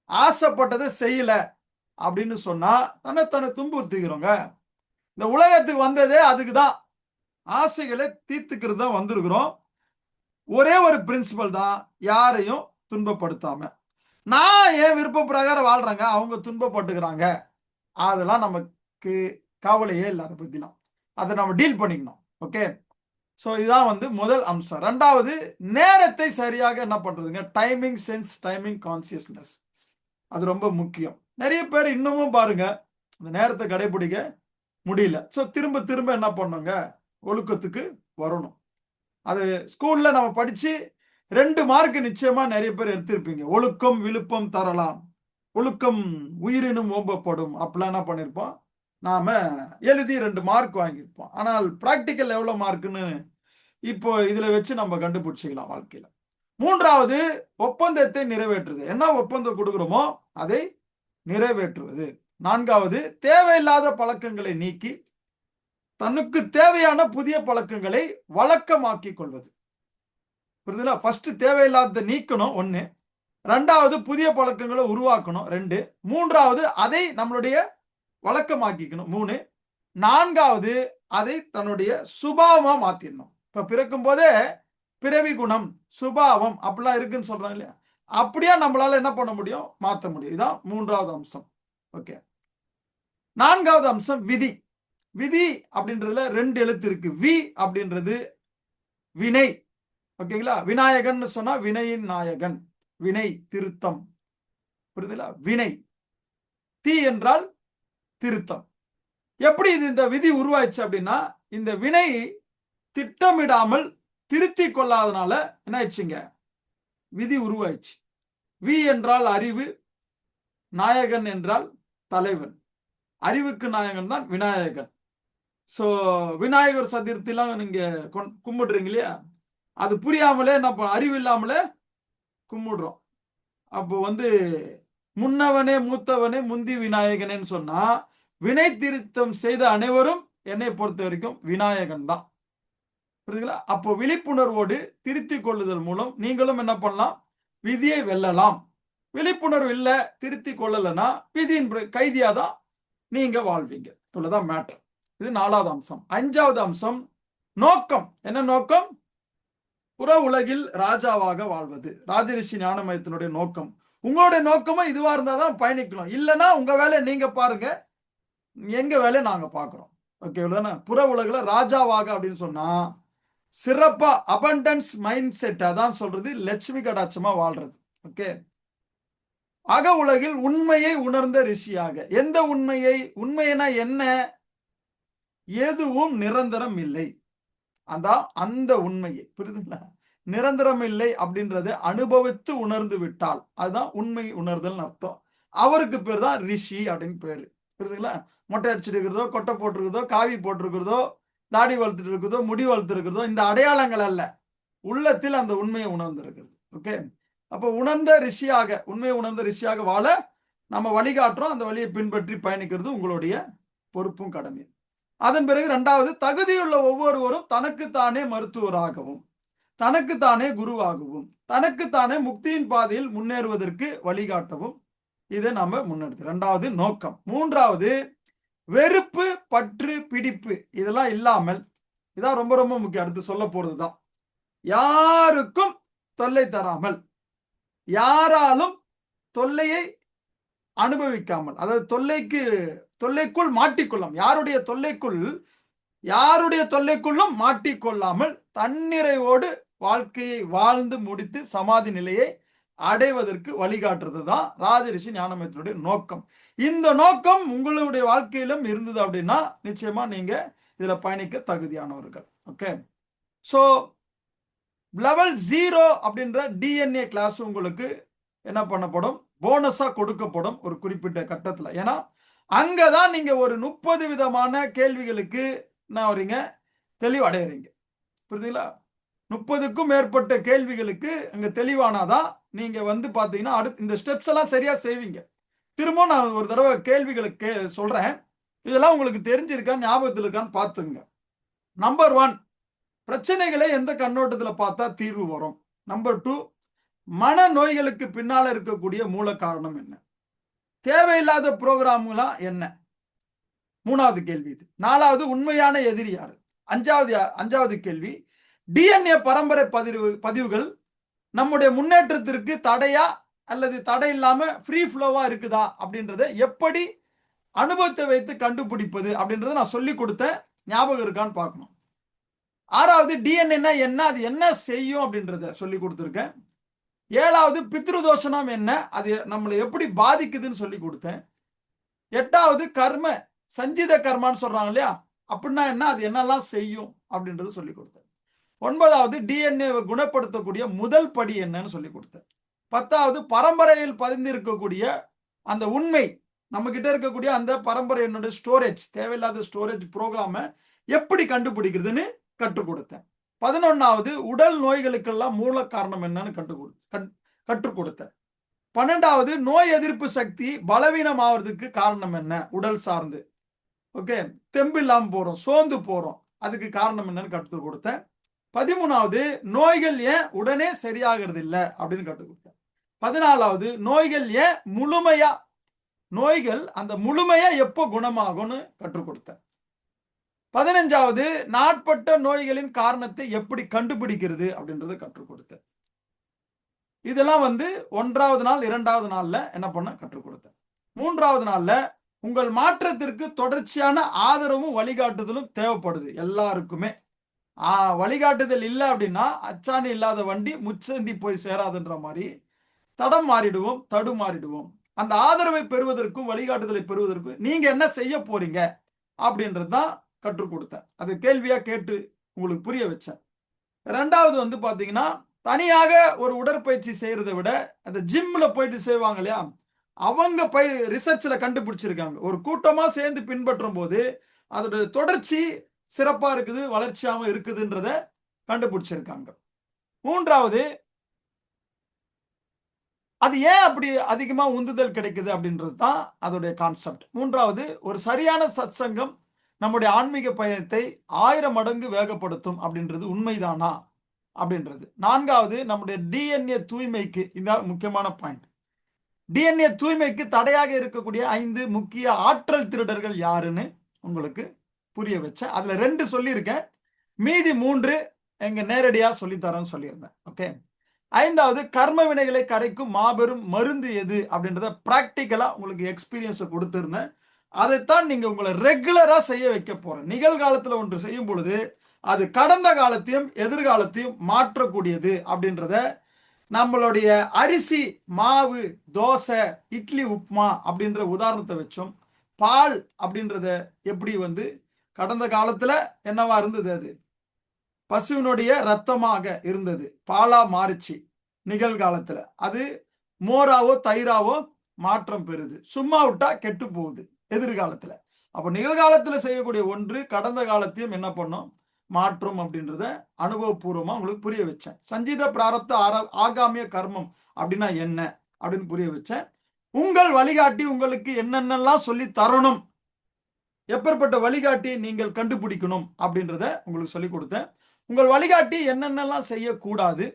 ஆசைப்பட்டதை செய்யல அப்படின்னு சொன்னா தன்னை துன்புறுத்திக்கிறோங்க. இந்த உலகத்துக்கு வந்ததே அதுக்குதான், ஆசைகளை தீர்த்துக்கிறது தான் வந்திருக்கிறோம். ஒரே ஒரு பிரின்சிபல் தான், யாரையும் துன்பப்படுத்தாம. நான் என் விருப்ப பிரகாரம் வாழ்றேங்க, அவங்க துன்பப்பட்டுக்கிறாங்க, அதெல்லாம் நமக்கு கவலையே இல்லை. அதை பத்திலாம் அதை நம்ம டீல் பண்ணிக்கணும். ஓகே, ஸோ இதுதான் வந்து முதல் அம்சம். 2வது, நேரத்தை சரியாக என்ன பண்றதுங்க, டைமிங் சென்ஸ், டைமிங் கான்சியஸ்னஸ். அது ரொம்ப முக்கியம். நிறைய பேர் இன்னமும் பாருங்க அந்த நேரத்தை கடைபிடிக்க முடியல. ஸோ திரும்ப திரும்ப என்ன பண்ணுங்க, ஒழுக்கத்துக்கு வரணும். அது ஸ்கூல்ல நம்ம படிச்சு 2 மார்க் நிச்சயமா நிறைய பேர் எடுத்திருப்பீங்க. ஒழுக்கம் விழுப்பம் தரலாம், ஒழுக்கம் உயிரினும் ஓம்பப்படும், அப்படிலாம் என்ன பண்ணிருப்போம், நாம எழுதி 2 மார்க் வாங்கியிருப்போம். ஆனால் பிராக்டிக்கல் எவ்வளவு மார்க்னு இப்போ இதுல வச்சு நம்ம கண்டுபிடிச்சிக்கலாம் வாழ்க்கையில. 3வது, ஒப்பந்தத்தை நிறைவேற்றுவது. என்ன ஒப்பந்தம் கொடுக்கிறோமோ அதை நிறைவேற்றுவது. 4வது, தேவையில்லாத பழக்கங்களை நீக்கி தனக்கு தேவையான புதிய பழக்கங்களை வழக்கமாக்கி கொள்வது. புரியுதுங்களா? ஃபர்ஸ்ட் தேவையில்லாத நீக்கணும் 1, 2வது புதிய பழக்கங்களை உருவாக்கணும் 2, 3வது அதை நம்மளுடைய வழக்கமாக்கிக்கணும் 3, 4வது அதை தன்னுடைய சுபாவமா மாத்திடணும். இப்ப பிறக்கும் போதே பிறவி குணம், சுபாவம் அப்படிலாம் இருக்குன்னு சொல்றாங்க இல்லையா, அப்படியா நம்மளால என்ன பண்ண முடியும், மாற்ற முடியும். இதான் 3வது அம்சம். ஓகே, 4வது அம்சம் விதி. விதி அப்படின்றதுல 2 எழுத்து இருக்கு. வி அப்படின்றது வினை. ஓகேங்களா? விநாயகன் சொன்னா வினையின் நாயகன், வினை திருத்தம், புரியுதுங்களா? வினை, தீ என்றால் திருத்தம். எப்படி இது இந்த விதி உருவாயிடுச்சு அப்படின்னா, இந்த வினை திட்டமிடாமல் திருத்தி கொள்ளாதனால என்ன ஆயிடுச்சுங்க, விதி உருவாயிடுச்சு. வி என்றால் அறிவு, நாயகன் என்றால் தலைவன். அறிவுக்கு நாயகன் தான் விநாயகன். ஸோ விநாயகர் சதுர்த்திலாம் நீங்க கும்பிடுறீங்க இல்லையா, அது புரியாமலே நம்ம அறிவு இல்லாமலே கும்பிடுறோம். அப்போ முன்னவனே மூத்தவனே முந்தி விநாயகனேன்னு சொன்னா, வினை திருத்தம் செய்த அனைவரும் என்னை பொறுத்த வரைக்கும் விநாயகன் தான். புரியுதுங்களா? அப்போ விழிப்புணர்வோடு திருத்தி கொள்ளுதல் மூலம் நீங்களும் என்ன பண்ணலாம், விதியை வெல்லலாம். விழிப்புணர்வு இல்லை, திருத்தி கொள்ளலைன்னா விதியின் கைதியாதான் நீங்க வாழ்வீங்க. இவ்வளவுதான் மேட்டர். இது 4வது அம்சம். 5வது அம்சம் நோக்கம். என்ன நோக்கம்? புற உலகில் ராஜாவாக வாழ்வது. ராஜரிஷி ஞானமயத்தினுடைய நோக்கம். உங்களுடைய நோக்கமும் இதுவா இருந்தாதான் பயணிக்கணும். இல்லைன்னா உங்க வேலையை நீங்க பாருங்க, எங்க வேலையை நாங்க பாக்குறோம். ஓகே, இவ்வளவுதானே? புற உலகில ராஜாவாக அப்படின்னு சொன்னா சிறப்பா அபண்டன்ஸ் மைண்ட் செட், அதான் சொல்றது லட்சுமி கடாட்சமா வாழ்றது. ஓகே, அக உலகில் உண்மையை உணர்ந்த ரிஷியாக. எந்த உண்மையை? உண்மைனா என்ன? எதுவும் நிரந்தரம் இல்லை, அந்த உண்மையை, புரியுதுங்களா? நிரந்தரம் இல்லை அப்படின்றத அனுபவித்து உணர்ந்து விட்டால் அதுதான் உண்மை உணர்தல் அர்த்தம். அவருக்கு பேர் தான் ரிஷி அப்படின்னு பேரு. புரியுதுங்களா? மொட்டை அடிச்சுட்டு இருக்கிறதோ, கொட்டை போட்டிருக்கிறதோ, காவி போட்டிருக்கிறதோ, தாடி வளர்த்துட்டு இருக்கிறதோ, முடி வளர்த்து இருக்கிறதோ, இந்த அடையாளங்கள் அல்ல, உள்ளத்தில் அந்த உண்மையை உணர்ந்து இருக்கிறது. ஓகே, அப்போ உணர்ந்த ரிஷியாக, உண்மையை உணர்ந்த ரிஷியாக வாழ நம்ம வழிகாட்டுறோம். அந்த வழியை பின்பற்றி பயணிக்கிறது உங்களுடைய பொறுப்பும் கடமை. அதன் பிறகு 2வது, தகுதியுள்ள ஒவ்வொருவரும் தனக்குத்தானே மருத்துவராகவும், தனக்குத்தானே குருவாகவும், தனக்குத்தானே முக்தியின் பாதையில் முன்னேறுவதற்கு வழிகாட்டவும் இதை நாம முன்னெடுத்து. 2வது நோக்கம். 3வது வெறுப்பு, பற்று, பிடிப்பு இதெல்லாம் இல்லாமல், இதான் ரொம்ப ரொம்ப முக்கியம். அடுத்து சொல்ல போறதுதான், யாருக்கும் தொல்லை தராமல், யாராலும் தொல்லையை அனுபவிக்காமல், அதாவது தொல்லைக்குள் மாட்டிக்கொள்ளாம், யாருடைய தொல்லைக்குள்ளும் மாட்டிக்கொள்ளாமல் தன்னிறைவோடு வாழ்க்கையை வாழ்ந்து முடித்து சமாதி நிலையை அடைவதற்கு வழிகாட்டுறது தான் ராஜரிஷி ஞானமயத்தினுடைய நோக்கம். இந்த நோக்கம் உங்களுடைய வாழ்க்கையிலும் இருந்தது அப்படின்னா நிச்சயமா நீங்க இதுல பயணிக்க தகுதியானவர்கள். ஓகே, ஸோ லெவல் 0 அப்படின்ற டிஎன்ஏ கிளாஸ் உங்களுக்கு என்ன பண்ணப்படும், போனஸா கொடுக்கப்படும் ஒரு குறிப்பிட்ட கட்டத்துல. ஏன்னா அங்கதான் நீங்க ஒரு 30 விதமான கேள்விகளுக்கு என்ன வரீங்க, தெளிவு அடையறீங்க. புரியுதுங்களா? 30க்கும் மேற்பட்ட கேள்விகளுக்கு அங்க தெளிவானாதான் நீங்க பாத்தீங்கன்னா அடுத்து இந்த ஸ்டெப்ஸ் எல்லாம் சரியா செய்வீங்க. திரும்ப நான் ஒரு தடவை கேள்விகளுக்கு சொல்றேன், இதெல்லாம் உங்களுக்கு தெரிஞ்சிருக்கா, ஞாபகத்தில் இருக்கான்னு பார்த்துங்க. நம்பர் 1, பிரச்சனைகளை எந்த கண்ணோட்டத்துல பார்த்தா தீர்வு வரும். நம்பர் 2, மன நோய்களுக்கு பின்னால இருக்கக்கூடிய மூல காரணம் என்ன, தேவையில்லாத புரோகிராம்களா என்ன, 3வது கேள்வி இது. 4வது உண்மையான எதிரி யாரு. 5வது கேள்வி, டிஎன்ஏ பரம்பரை பதிவுகள் நம்முடைய முன்னேற்றத்திற்கு தடையா அல்லது தடை இல்லாம ஃப்ரீ ஃப்ளோவா இருக்குதா அப்படின்றத எப்படி அனுபவத்தை வைத்து கண்டுபிடிப்பது அப்படின்றத நான் சொல்லி கொடுத்தேன், ஞாபகம் இருக்கான்னு பார்க்கணும். 6வது டிஎன்ஏ என்ன, அது என்ன செய்யும் அப்படின்றத சொல்லி கொடுத்துருக்கேன். 7வது பித்ருதோஷனம் என்ன, அது நம்மளை எப்படி பாதிக்குதுன்னு சொல்லி கொடுத்தேன். 8வது கர்ம சஞ்சித கர்மான்னு சொல்றாங்க இல்லையா, அப்படின்னா என்ன, அது என்னெல்லாம் செய்யும் அப்படின்றது சொல்லி கொடுத்தேன். 9வது டிஎன்ஏ குணப்படுத்தக்கூடிய முதல் படி என்னன்னு சொல்லி கொடுத்தேன். 10வது பரம்பரையில் பதிந்திருக்கக்கூடிய அந்த உண்மை, நம்ம கிட்ட இருக்கக்கூடிய அந்த பரம்பரையினுடைய ஸ்டோரேஜ், தேவையில்லாத ஸ்டோரேஜ் ப்ரோக்ராமை எப்படி கண்டுபிடிக்கிறதுன்னு கற்றுக் கொடுத்தேன். 11வது உடல் நோய்களுக்கெல்லாம் மூல காரணம் என்னன்னு கற்றுக் கொடுத்தேன். 12வது நோய் எதிர்ப்பு சக்தி பலவீனம் ஆவறதுக்கு காரணம் என்ன, உடல் சார்ந்து. ஓகே, தெம்பு இல்லாம போறோம், சோர்ந்து போறோம், அதுக்கு காரணம் என்னன்னு கற்றுக் கொடுத்தேன். 13வது நோய்கள் ஏன் உடனே சரியாகிறது இல்லை அப்படின்னு கற்றுக் கொடுத்தேன். 14வது நோய்கள் ஏன் அந்த முழுமையா எப்போ குணமாகும்னு கற்றுக் கொடுத்தேன். 15வது நாட்பட்ட நோய்களின் காரணத்தை எப்படி கண்டுபிடிக்கிறது அப்படின்றத கற்றுக் கொடுத்தேன். இதெல்லாம் 1வது நாள் 2வது நாள்ல என்ன பண்ண கற்றுக் கொடுத்தேன். 3வது நாள்ல உங்கள் மாற்றத்திற்கு தொடர்ச்சியான ஆதரவும் வழிகாட்டுதலும் தேவைப்படுது எல்லாருக்குமே. வழிகாட்டுதல் இல்லை அப்படின்னா அச்சாணி இல்லாத வண்டி முச்சந்தி போய் சேராதுன்ற மாதிரி தடம் மாறிடுவோம், தடுமாறிடுவோம். அந்த ஆதரவை பெறுவதற்கும் வழிகாட்டுதலை பெறுவதற்கும் நீங்க என்ன செய்ய போறீங்க அப்படின்றது தான் கற்றுக் கொடுத்தேன். அது கேள்வியா கேட்டு உங்களுக்கு புரிய வச்சேன். ரெண்டாவது வந்து பாத்தீங்கன்னா, தனியாக ஒரு உடற்பயிற்சி செய்யறதை விட அந்த ஜிம்ல போயிட்டு செய்வாங்க இல்லையா, அவங்க ரிசர்ச்ல கண்டுபிடிச்சிருக்காங்க. ஒரு கூட்டமா சேர்ந்து பின்பற்றும் போது அதோட தொடர்ச்சி சிறப்பா இருக்குது, வளர்ச்சியாகவும் இருக்குதுன்றத கண்டுபிடிச்சிருக்காங்க. மூன்றாவது, அது ஏன் அப்படி அதிகமா உந்துதல் கிடைக்குது அப்படின்றது தான் அதோடைய கான்செப்ட். மூன்றாவது, ஒரு சரியான சத்சங்கம் நம்முடைய ஆன்மீக பயணத்தை 1000 மடங்கு வேகப்படுத்தும் அப்படின்றது உண்மைதானா அப்படின்றது. நான்காவது, நம்முடைய டிஎன்ஏ தூய்மைக்கு, இதான் முக்கியமான பாயிண்ட். டிஎன்ஏ தூய்மைக்கு தடையாக இருக்கக்கூடிய 5 முக்கிய ஆற்றல் திருடர்கள் யாருன்னு உங்களுக்கு புரிய வச்சேன். அதுல 2 சொல்லியிருக்கேன், மீதி 3 எங்க நேரடியா சொல்லித்தரேன்னு சொல்லியிருந்தேன். ஓகே. ஐந்தாவது, கர்ம வினைகளை கரைக்கும் மாபெரும் மருந்து எது அப்படின்றத பிராக்டிக்கலா உங்களுக்கு எக்ஸ்பீரியன்ஸ் கொடுத்திருந்தேன். அதைத்தான் நீங்க உங்களை ரெகுலரா செய்ய வைக்க போறேன். நிகழ்காலத்துல ஒன்று செய்யும் பொழுது அது கடந்த காலத்தையும் எதிர்காலத்தையும் மாற்றக்கூடியது அப்படின்றத நம்மளுடைய அரிசி, மாவு, தோசை, இட்லி, உப்புமா அப்படின்ற உதாரணத்தை வச்சோம். பால் அப்படின்றத எப்படி வந்து கடந்த காலத்துல என்னவா இருந்தது, அது பசுவினுடைய ரத்தமாக இருந்தது, பாலா மாறிச்சு. நிகழ்காலத்துல அது மோராவோ தயிராவோ மாற்றம் பெறுது. சும்மா விட்டா கெட்டு போகுது எதிர்காலத்துல. அப்ப நிகழ்காலத்துல செய்யக்கூடிய ஒன்று கடந்த காலத்தையும் என்ன பண்ணும், மாற்றும் அப்படின்றத அனுபவபூர்வமா உங்களுக்கு புரிய வச்சேன். சஞ்சீத பிராரப்த ஆகாமிய கர்மம் அப்படின்னா என்ன அப்படின்னு புரிய வச்சேன். உங்கள் வழிகாட்டி உங்களுக்கு என்னென்னலாம் சொல்லி தரணும், எப்பேற்பட்ட வழிகாட்டி நீங்கள் கண்டுபிடிக்கணும் அப்படின்றத உங்களுக்கு சொல்லி கொடுத்தேன். உங்கள் வழிகாட்டி என்னென்னலாம் செய்யக்கூடாது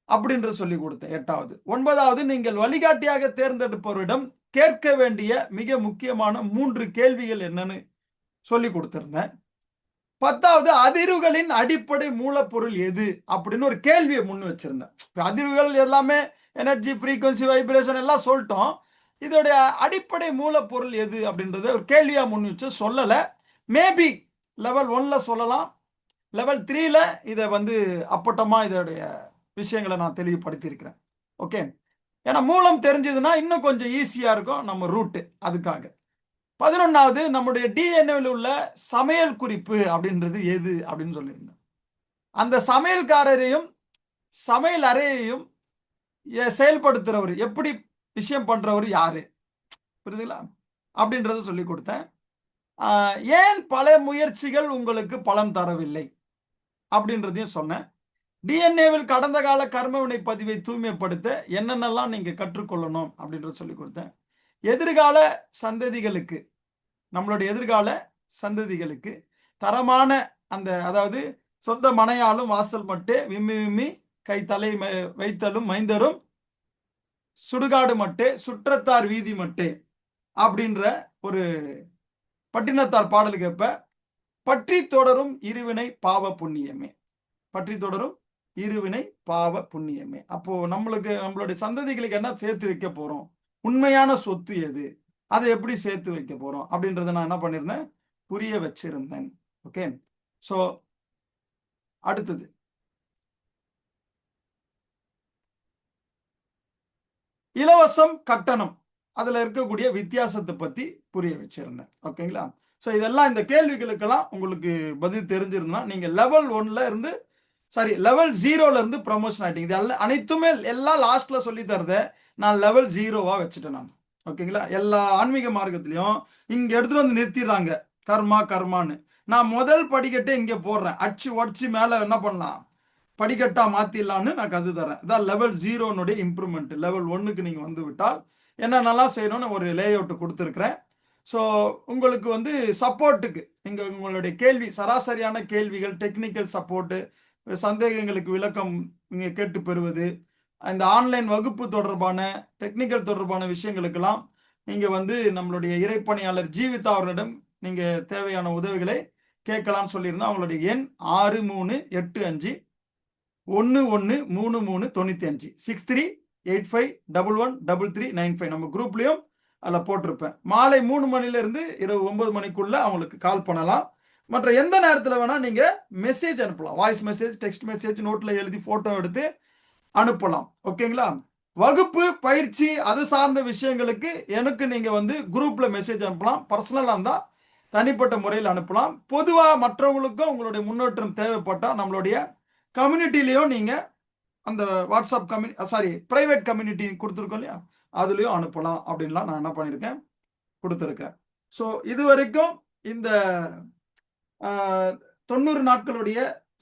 அப்படின்றத சொல்லி கொடுத்தேன். 8வது. 9வது, நீங்கள் வழிகாட்டியாக தேர்ந்தெடுப்பவரிடம் கேட்க வேண்டிய மிக முக்கியமான 3 கேள்விகள் என்னன்னு சொல்லி கொடுத்திருந்தேன். 10வது, அதிர்வுகளின் அடிப்படை மூலப்பொருள் எது அப்படின்னு ஒரு கேள்வியை முன் வச்சிருந்தேன். அதிர்வுகள் எல்லாமே எனர்ஜி, ஃப்ரீக்வன்சி, வைப்ரேஷன் எல்லாம் சொல்லிட்டோம். இதோடைய அடிப்படை மூலப்பொருள் எது அப்படின்றத ஒரு கேள்வியா முன் வச்சு சொல்லல. மேபி லெவல் 1ல சொல்லலாம், லெவல் 3ல இதை வந்து அப்பட்டமா இதோடைய விஷயங்களை நான் தெளிவுபடுத்தி இருக்கிறேன். ஓகே. ஏன்னா மூலம் தெரிஞ்சதுன்னா இன்னும் கொஞ்சம் ஈஸியா இருக்கும் நம்ம ரூட்டு. அதுக்காக 11வது, நம்முடைய டிஎன்ஏவில் உள்ள சமையல் குறிப்பு அப்படின்றது எது அப்படின்னு சொல்லியிருந்தேன். அந்த சமையல்காரரையும் சமையல் அறையையும் செயல்படுத்துறவர், எப்படி விஷயம் பண்றவர் யாரு, புரியுதுங்களா அப்படின்றத சொல்லி கொடுத்தேன். ஏன் பல முயற்சிகள் உங்களுக்கு பலன் தரவில்லை அப்படின்றதையும் சொன்னேன். டிஎன்ஏவில் கடந்த கால கர்மவினை பதிவை தூய்மைப்படுத்த என்னென்னலாம் நீங்க கற்றுக்கொள்ளணும் அப்படின்றத சொல்லி கொடுத்தேன். எதிர்கால சந்ததிகளுக்கு, நம்மளுடைய எதிர்கால சந்ததிகளுக்கு தரமான அந்த, அதாவது சொந்த மனையாலும் வாசல் மட்டே விம்மி விம்மி கை தலை வைத்தலும் மைந்தரும் சுடுகாடு மட்டே சுற்றத்தார் வீதி மட்டே அப்படின்ற ஒரு பட்டினத்தார் பாடலுக்கு ஏற்ப பற்றி தொடரும் இருவினை பாவ புண்ணியமே, பற்றி தொடரும் இருவினை பாவ புண்ணியமே. அப்போ நம்மளுடைய சந்ததிகளுக்கு என்ன சேர்த்து வைக்க போறோம், உண்மையான சொத்து எது, அதை எப்படி சேர்த்து வைக்க போறோம் அப்படின்றத நான் என்ன பண்ணிருந்தேன், புரிய வச்சிருந்தேன். ஓகே. சோ அடுத்தது இலவசம் கட்டணம், அதுல இருக்கக்கூடிய வித்தியாசத்தை பத்தி புரிய வச்சிருந்தேன். ஓகேங்களா. ஸோ இதெல்லாம், இந்த கேள்விகளுக்கெல்லாம் உங்களுக்கு பதில் தெரிஞ்சிருந்தா நீங்க லெவல் 1ல இருந்து, சாரி லெவல் 0ல இருந்து ப்ரமோஷன் ஆயிட்டீங்க. இது அனைத்துமே எல்லாம் லாஸ்ட்ல சொல்லி தரத நான் லெவல் 0வா வச்சுட்டேன் நான். ஓகேங்களா. எல்லா ஆன்மீக மார்க்கத்திலையும் இங்க எடுத்துட்டு வந்து நிறுத்திடுறாங்க கர்மா கர்மான்னு. நான் முதல் படிக்கட்டே இங்க போடுறேன், அடிச்சு உடச்சு மேல என்ன பண்ணலாம், படிக்கட்டா மாத்திடலான்னு நான் கத்து தரேன். இதான் லெவல் 0னுடைய இம்ப்ரூவ்மெண்ட். லெவல் 1க்கு நீங்க வந்து விட்டால் என்னென்னலாம் செய்யணும்னு ஒரு லே அவுட் கொடுத்துருக்கிறேன். ஸோ உங்களுக்கு வந்து சப்போர்ட்டுக்கு நீங்க உங்களுடைய கேள்வி, சராசரியான கேள்விகள், டெக்னிக்கல் சப்போர்ட்டு, சந்தேகங்களுக்கு விளக்கம் நீங்க கேட்டு பெறுவது, இந்த ஆன்லைன் வகுப்பு தொடர்பான டெக்னிக்கல் தொடர்பான விஷயங்களுக்கெல்லாம் நீங்க வந்து நம்மளுடைய இறைப்பணியாளர் ஜீவிதா அவர்களிடம் நீங்க தேவையான உதவிகளை கேட்கலாம்னு சொல்லியிருந்தா அவங்களுடைய எண் 6385 113395 6385113395. நம்ம குரூப்லயும் அதில் போட்டிருப்பேன். மாலை 3 மணில இருந்து இரவு 9 மணிக்குள்ள அவங்களுக்கு கால் பண்ணலாம். மற்ற எந்த நேரத்தில் வேணா நீங்க மெசேஜ் அனுப்பலாம். வாய்ஸ் மெசேஜ், டெக்ஸ்ட் மெசேஜ், நோட்ல எழுதி போட்டோ எடுத்து அனுப்பலாம். ஓகேங்களா? வகுப்பு பயிற்சி அது சார்ந்த விஷயங்களுக்கு எனக்கு நீங்க வந்து குரூப்ல மெசேஜ் அனுப்பலாம். பர்சனலா இருந்தா தனிப்பட்ட முறையில் அனுப்பலாம். பொதுவா மற்றவங்களுக்கும் உங்களுடைய முன்னேற்றம் தேவைப்பட்டா நம்மளுடைய கம்யூனிட்டிலையும் நீங்க அந்த வாட்ஸ்அப் பிரைவேட் கம்யூனிட்டி கொடுத்துருக்கோம் இல்லையா, அதுலயும் அனுப்பலாம் அப்படின்லாம் நான் என்ன பண்ணியிருக்கேன், கொடுத்துருக்கேன். ஸோ இது வரைக்கும் இந்த 90 நாட்களுடைய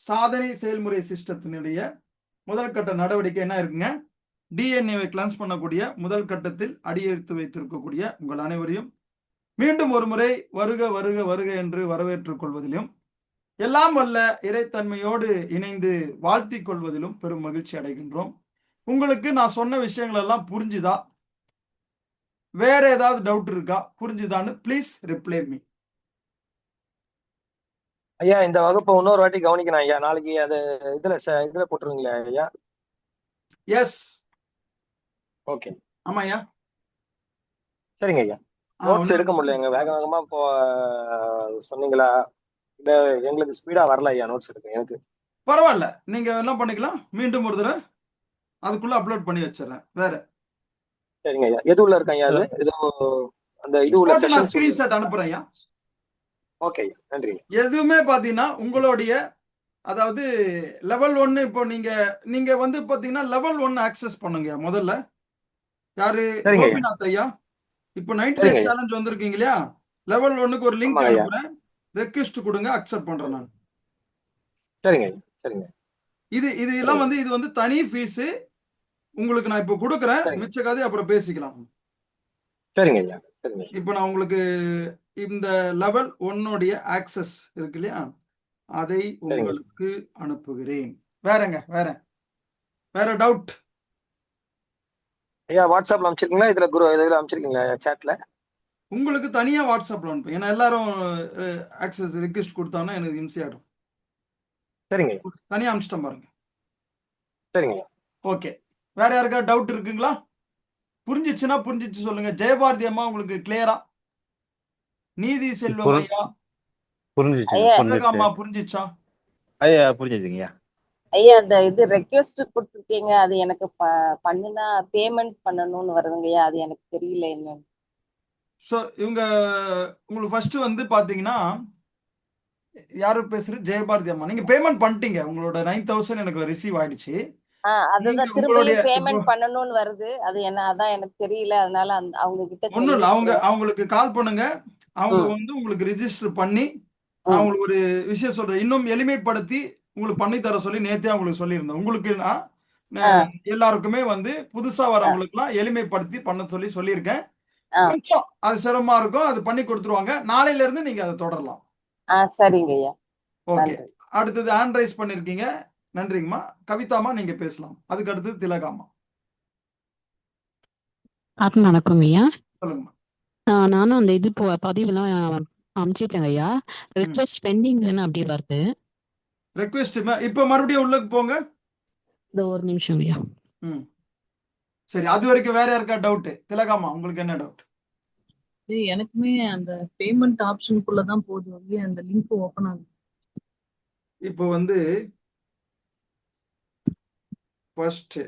சாதனை செயல்முறை சிஸ்டத்தினுடைய முதல் கட்ட நடவடிக்கை என்ன இருக்குங்க, டிஎன்ஏவை கிளன்ஸ் பண்ணக்கூடிய முதல் கட்டத்தில் அடியெடுத்து வைத்திருக்கக்கூடிய உங்கள் அனைவரையும் மீண்டும் ஒரு முறை வருக வருக வருக என்று வரவேற்றுக் கொள்வதிலும், எல்லாம் வல்ல இறைத்தன்மையோடு இணைந்து வாழ்த்திக் கொள்வதிலும் பெரும் மகிழ்ச்சி அடைகின்றோம். உங்களுக்கு நான் சொன்ன விஷயங்கள் எல்லாம் புரிஞ்சுதா? வேற ஏதாவது டவுட் இருக்கா? புரிஞ்சுதான்னு ப்ளீஸ் ரிப்ளை மீ. ஐயா இந்த வகுப்பை இன்னொரு வாட்டி கவனிக்கணும் ஐயா. நாளைக்கு அது இதுல போட்டுருவீங்களா ஐயா? எஸ். ஓகே. ஆமா ஐயா. சரிங்க ஐயா. நோட்ஸ் எடுக்க முடியல, எங்க வேக வேகமா இப்போ சொன்னீங்களா, இந்த எங்களுக்கு ஸ்பீடா வரல ஐயா நோட்ஸ் எடுக்க. எனக்கு பரவாயில்ல, நீங்க என்ன பண்ணிக்கலாம், மீண்டும் ஒரு தடவை அதுக்குள்ள அப்லோட் பண்ணி வச்சிடறேன். வேற சரிங்க ஐயா. எது உள்ள இருக்க ஐயா? அது ஏதோ அந்த இது உள்ள செஷன் ஸ்கிரீன்ஷாட் அனுப்புறேன் ஐயா. ஓகே ஐயா, நன்றி. எதுவுமே பாத்தீங்கன்னா உங்களுடைய அதாவது லெவல் 1 இப்போ நீங்க வந்து பாத்தீங்கன்னா லெவல் 1 ஆக்சஸ் பண்ணுங்க முதல்ல. யாரு? கோபிநாத் ஐயா. இப்போ 90 டேஸ் சேலஞ்ச் வந்திருக்கீங்க இல்லையா, லெவல் 1க்கு ஒரு லிங்க் அனுப்புறேன், ரெக்வெஸ்ட் கொடுங்க, அக்செப்ட் பண்றேன் நான். சரிங்க சரிங்க. இது எல்லாம் வந்து இது வந்து தனி ஃபீஸ் உங்களுக்கு நான் இப்போ கொடுக்குறேன். மிச்ச கதை அப்புறம் பேசிக்கலாம். சரிங்க ஐயா. சரிங்க. இப்போ நான் உங்களுக்கு இந்த லெவல் 1 ஆக்சஸ் இருக்கு இல்லையா, அதை உங்களுக்கு அனுப்புகிறேன். வேறங்க வேற டவுட் ஐயா? வாட்ஸ்அப்ல அனுப்பிச்சிருக்கீங்களா? இதுல அனுப்பிச்சிருக்கீங்களா சாட்ல? உங்களுக்கு தனியா வாட்ஸ்அப்ல அனுப்பு. ஏன்னா எல்லாரும் ஆக்சஸ் ரிக்வெஸ்ட் கொடுத்தாங்கன்னா எனக்கு இம்சி ஆயிடும். சரிங்க. தனியா அனுப்பிச்சிட்டேன் பாருங்க. சரிங்க. ஓகே. வேற யாருக்கா டவுட் இருக்குங்களா? புரிஞ்சிச்சுன்னா புரிஞ்சிச்சு சொல்லுங்க. ஜெயபாரதி அம்மா உங்களுக்கு கிளியரா? நீதி செல்வம் ஐயா அம்மா புரிஞ்சிச்சா? ஐயா புரிஞ்சுதுங்கய்யா. ஐயா அந்த இது ரெக்வெஸ்ட் கொடுத்துருக்கீங்க, அது எனக்கு பண்ணுனா பேமெண்ட் பண்ணணும்னு வருதுங்கய்யா, அது எனக்கு தெரியல என்னன்னு. ஸோ உங்களுக்கு ஃபர்ஸ்ட் வந்து பாத்தீங்கன்னா யாரு பேசுறது? ஜெயபாரதி அம்மா. நீங்க பேமெண்ட் பண்ணிட்டீங்க, உங்களோட 9000 எனக்கு ரிசீவ் ஆயிடுச்சு. அதுதான் திரும்பியும் பேமெண்ட் பண்ணணும்னு வருது, அது என்ன அதான் எனக்கு தெரியல, அதனால அவங்க கிட்ட ஒண்ணும் இல்ல, அவங்களுக்கு கால் பண்ணுங்க. அவங்க வந்து உங்களுக்கு ரிஜிஸ்டர் பண்ணி அவங்களுக்கு ஒரு விஷயம் சொல்றேன், இன்னும் எளிமைப்படுத்தி உங்களுக்கு பண்ணி தர சொல்லி நேத்தே அவங்களுக்கு சொல்லியிருந்தேன். உங்களுக்கு எல்லாருக்குமே வந்து புதுசா வரவங்களுக்கு எல்லாம் எளிமைப்படுத்தி பண்ண சொல்லியிருக்கேன். கொஞ்சம் அது சிரமமா இருக்கும், அது பண்ணி கொடுத்துருவாங்க. நாளையில இருந்து நீங்க அதை தொடரலாம். சரிங்க ஐயா. ஓகே. அடுத்தது ஹேண்ட் ரைஸ் பண்ணிருக்கீங்க, நன்றிங்கம்மா. கவிதாமா நீங்க பேசலாம். அதுக்கு அடுத்தது திலகாமா. வணக்கம் ஐயா. சொல்லுங்கம்மா. நானும் அந்த இது பதிவுலாம் அனுப்பிச்சிட்டேங்க ஐயா. ரெக்வெஸ்ட் பெண்டிங்னு அப்படி வருது. ரெக்வெஸ்ட் இப்ப மறுபடியும் உள்ளக்கு போங்க. இந்த ஒரு நிமிஷம் ஐயா. சரி, அது வரைக்கும் வேற யாருக்கா டவுட்? திலகாமா உங்களுக்கு என்ன டவுட்? எனக்குமே அந்த பேமெண்ட் ஆப்ஷனுக்குள்ள தான் போகுது, அந்த லிங்க் ஓபன் ஆகுது. இப்போ வந்து ஃபர்ஸ்ட்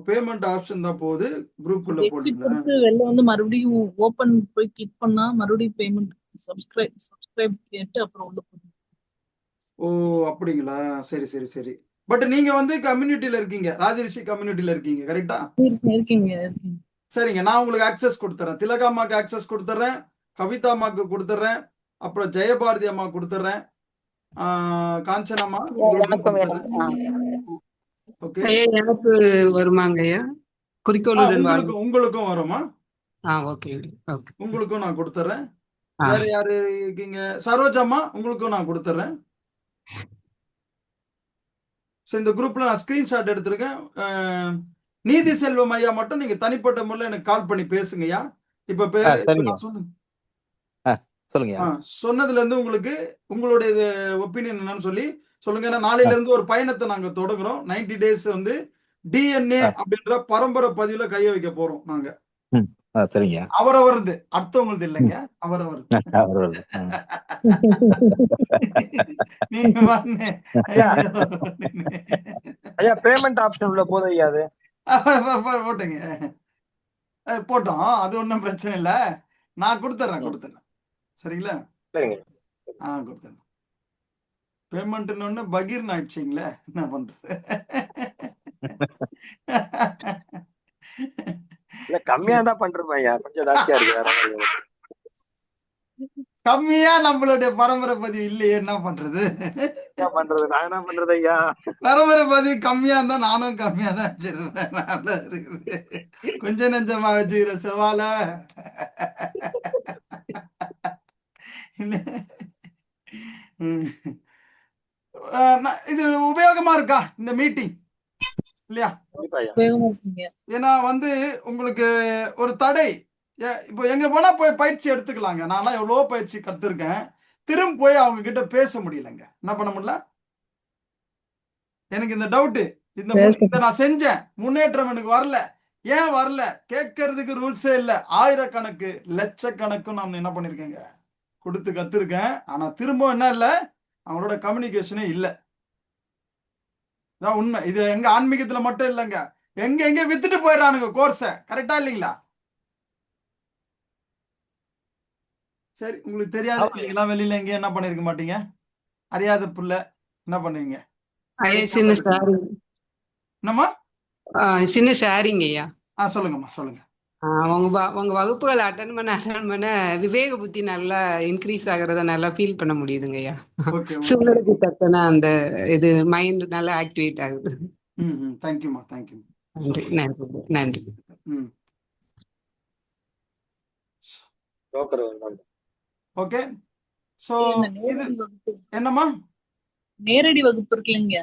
பேமெண்ட் ஆப்ஷன் தான் போகுது, குரூப்புக்குள்ள போடுங்க. வெளில வந்து மறுபடியும் ஓபன் போய் கிளிக் பண்ணா மறுபடியும் பேமெண்ட் சப்ஸ்கிரைப் கேட்டு அப்புறம் உள்ள போகுது. ஓ அப்படிங்களா? சரி சரி சரி. பட் நீங்க வந்து கம்யூனிட்டில இருக்கீங்க, ராஜரிஷி கம்யூனிட்டில இருக்கீங்க, கரெக்டா? இருக்கீங்க. சரிங்க, நான் உங்களுக்கு ஆக்சஸ் கொடுத்துறேன். திலகாமாக்கு ஆக்சஸ் கொடுத்துறேன், கவிதாமாக்கு கொடுத்துறேன், அப்புறம் ஜெயபாரதி அம்மா கொடுத்துறேன், காஞ்சனாமா ஓகே. எனக்கு வருமாங்க ஐயா? குறிக்கோளுடன் உங்களுக்கும் வருமா? ஓகே. உங்களுக்கும் நான் கொடுத்துறேன். வேற யாரு இருக்கீங்க? சரோஜாமா உங்களுக்கும் நான் கொடுத்துறேன். இந்த குரூப்ல நான் ஸ்கிரீன்ஷாட் எடுத்திருக்கேன். நீதி செல்வம் ஐயா மட்டும் நீங்க தனிப்பட்ட முறையில் எனக்கு கால் பண்ணி பேசுங்கய்யா. இப்ப நான் சொன்னதுல இருந்து உங்களுக்கு உங்களுடைய ஒப்பீனியன் என்னன்னு சொல்லி சொல்லுங்க. ஏன்னா நாளையில இருந்து ஒரு பயணத்தை நாங்க தொடங்குறோம். 90 டேஸ் வந்து டிஎன்ஏ அப்படின்ற பரம்பரை பதிவுல கைய வைக்க போறோம் நாங்க. சரிங்க. அவரவரது, அடுத்தவங்களது இல்லைங்க, அவரவரது. அவரவர். நீங்க பண்ணு. ஐயா ஐயோ. ஐயா பேமெண்ட் ஆப்ஷன் உள்ள போதும் ஐயா அது. போட்டுங்க. போட்டோம், அது ஒன்றும் பிரச்சனை இல்லை. நான் கொடுத்துட்றேன். சரிங்களா? சரிங்க. கொடுத்துட்றேன். பேமெண்ட்னு ஒன்று பகீர்னு ஆயிடுச்சிங்களே, என்ன பண்றது? இல்ல கம்மியா தான் பண்றேன் ஐயா, கொஞ்சம் ஜாஸ்தியா இருக்கு வேற மாதிரி. கம்மியா நம்மளுடைய பரம்பரை பதிவு இல்லையே, என்ன பண்றது? என்ன பண்றது, நான் என்ன பண்றது ஐயா? பரம்பரை பதிவு கம்மியா இருந்தா நானும் கம்மியா தான் வச்சிருப்பேன். நல்லா இருக்குது. கொஞ்சம் நெஞ்சமா வச்சுக்கிற செவால. இது உபயோகமா இருக்கா இந்த மீட்டிங் இல்லையா? கண்டிப்பா ஐயா. உபயோகமா இருக்குங்க. ஏன்னா உங்களுக்கு ஒரு தடை. இப்போ எங்க போனா போய் பயிற்சி எடுத்துக்கலாங்க. நான்லாம் எவ்வளோ பயிற்சி கத்துருக்கேன். திரும்ப போய் அவங்க கிட்ட பேச முடியலங்க. என்ன பண்ண முடியல? எனக்கு இந்த டவுட்டு. இதை நான் செஞ்சேன், முன்னேற்றம் எனக்கு வரல. ஏன் வரல? கேட்கறதுக்கு ரூல்ஸே இல்லை. ஆயிரக்கணக்கு லட்சக்கணக்கும் நான் என்ன பண்ணிருக்கேங்க, கொடுத்து கத்துருக்கேன். ஆனா திரும்ப என்ன இல்லை, அவங்களோட கம்யூனிகேஷனே இல்லை. இதான் உண்மை. இது எங்க ஆன்மீகத்துல மட்டும் இல்லைங்க, எங்க வித்துட்டு போயிடறானுங்க கோர்ஸை. கரெக்டா இல்லைங்களா? சரி, உங்களுக்கு தெரியாது, நீங்களாம் வெளியில எங்க என்ன பண்ணிருக்க மாட்டீங்க. அறியாத புள்ள என்ன பண்ணுவீங்க? சின்ன ஷேரிங். என்னம்மா? சின்ன ஷேரிங் ஐயா. சொல்லுங்கம்மா, சொல்லுங்க. உங்க வகுப்புகள் அட்டன் பண்ண விவேக புத்தி நல்லா இன்க்ரீஸ் ஆகுறத நல்லா ஃபீல் பண்ண முடியுதுங்க ஐயா. சூழலுக்கு தக்கன அந்த இது மைண்ட் நல்லா ஆக்டிவேட் ஆகுது. தேங்க்யூமா, தேங்க்யூ. நன்றி. ஓகே. சோ இது என்னம்மா? நேரடி வகுப்பு இருக்குல்லங்க.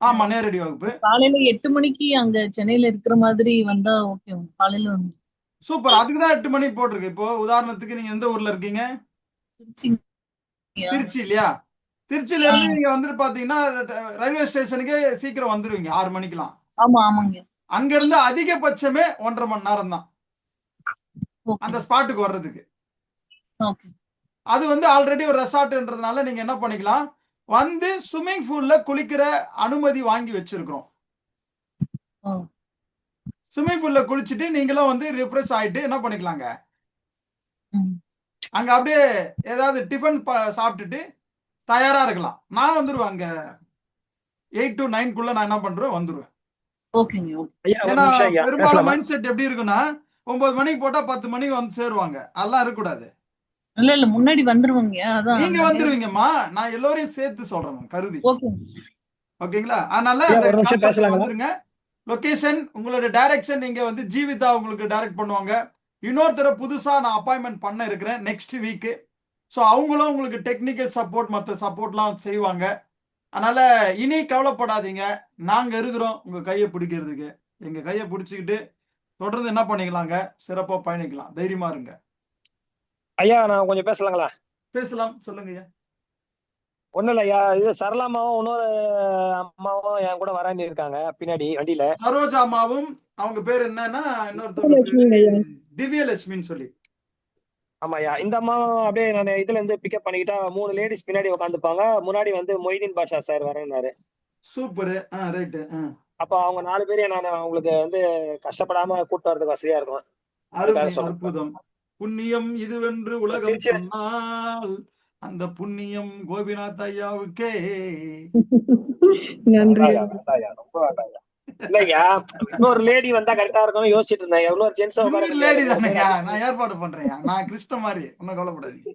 ஆமா, நேரடி வகுப்பு காலையில 8 மணிக்கு அங்க சென்னையில இருக்கிற மாதிரி வந்தா ஓகே. காலையில வந்து சூப்பர். அதுக்கு தான் 8 மணி போட்டிருக்கு. இப்போ உதாரணத்துக்கு நீங்க எந்த ஊர்ல இருக்கீங்க? திருச்சி இல்லையா? திருச்சியில இருந்து நீங்க வந்துட்டு பாத்தீங்கன்னா ரயில்வே ஸ்டேஷனுக்கே சீக்கிரம் வந்துருவீங்க 6 மணிக்கெல்லாம். ஆமா ஆமாங்க. அங்க இருந்து அதிகபட்சமே 1.5 மணி நேரம் தான் அந்த ஸ்பாட்டுக்கு வர்றதுக்கு. அது ஆல்ரெடி ஒரு ரெசார்ட்ன்றதுனால நீங்க என்ன பண்ணிக்கலாம், வந்து ஸ்விம்மிங் பூல்ல குளிக்கிற அனுமதி வாங்கி வச்சிருக்கிறோம். ஸ்விம்மிங் பூல்ல குளிச்சுட்டு நீங்களும் ரிஃப்ரெஷ் ஆயிட்டு என்ன பண்ணிக்கலாங்க, அங்க அப்படியே ஏதாவது டிஃபன் சாப்பிட்டுட்டு தயாரா இருக்கலாம். நான் வந்துருவேன் அங்க 8 to 9 நான் என்ன பண்றேன், வந்துருவேன். ஏன்னா பெரும்பாலும் மைண்ட் செட் எப்படி இருக்குன்னா, 9 மணிக்கு போட்டா 10 மணிக்கு வந்து சேருவாங்க. அதெல்லாம் இருக்கக்கூடாது. இல்ல முன்னாடி வந்துருவாங்க. அதான் நீங்க வந்துருவீங்கம்மா, நான் எல்லோரையும் சேர்த்து சொல்றேன் கருதி. ஓகேங்களா? அதனால வந்துருங்க. லொகேஷன், உங்களோட டைரக்ஷன் நீங்க ஜீவிதா உங்களுக்கு டைரக்ட் பண்ணுவாங்க. இன்னொருத்தர புதுசா நான் அப்பாயின்மெண்ட் பண்ண இருக்கிறேன் நெக்ஸ்ட் வீக். ஸோ அவங்களும் உங்களுக்கு டெக்னிக்கல் சப்போர்ட் மற்ற சப்போர்ட்லாம் செய்வாங்க. அதனால இனி கவலைப்படாதீங்க, நாங்க இருக்கிறோம் உங்க கையை பிடிக்கிறதுக்கு. எங்க கையை பிடிச்சிக்கிட்டு தொடர்ந்து என்ன பண்ணிக்கலாங்க, சிறப்பா பயணிக்கலாம். தைரியமா இருங்க. ஐயா நான் கொஞ்சம் பேசலாங்களா? பேசலாம், சொல்லுங்க ஐயா. ஒண்ணும் இல்ல ஐயா, இது சரளாமாவும் இன்னொரு அம்மாவும் என் கூட வராண்டி இருக்காங்க பின்னாடி வண்டியில. சரோஜா அம்மாவும் அவங்க பேர் என்னன்னா இன்னொருத்தவங்க திவ்யலட்சுமின்னு சொல்லி. ஆமாய்யா, இந்த அம்மாவும் அப்படியே நான் இதுல இருந்து பிக்கப் பண்ணிக்கிட்டா 3 லேடிஸ் பின்னாடி உட்காந்துப்பாங்க. முன்னாடி மொய்தீன் பாஷா சார் வரேன்னாரு. சூப்பர். ரைட். அப்ப அவங்க 4 பேரையும் நான் அவங்களுக்கு கஷ்டப்படாம கூட்டு வரதுக்கு வசதியா இருக்கும். அற்புதம். புண்ணியம் இதுவென்று உலகம் சொன்னால் அந்த புண்ணியம் கோபிநாத் ஐயாவுக்கே. நன்றி. ரொம்ப இல்லையா, இன்னொரு லேடி வந்தா கரெக்டா இருக்கும் யோசிச்சுட்டு இருந்தேன். இன்னொரு ஜென்ஸ் லேடி தானேயா, நான் ஏற்பாடு பண்றேன். நான் கிருஷ்ண மாதிரி, ஒன்னும் கவலைப்படாதீங்க.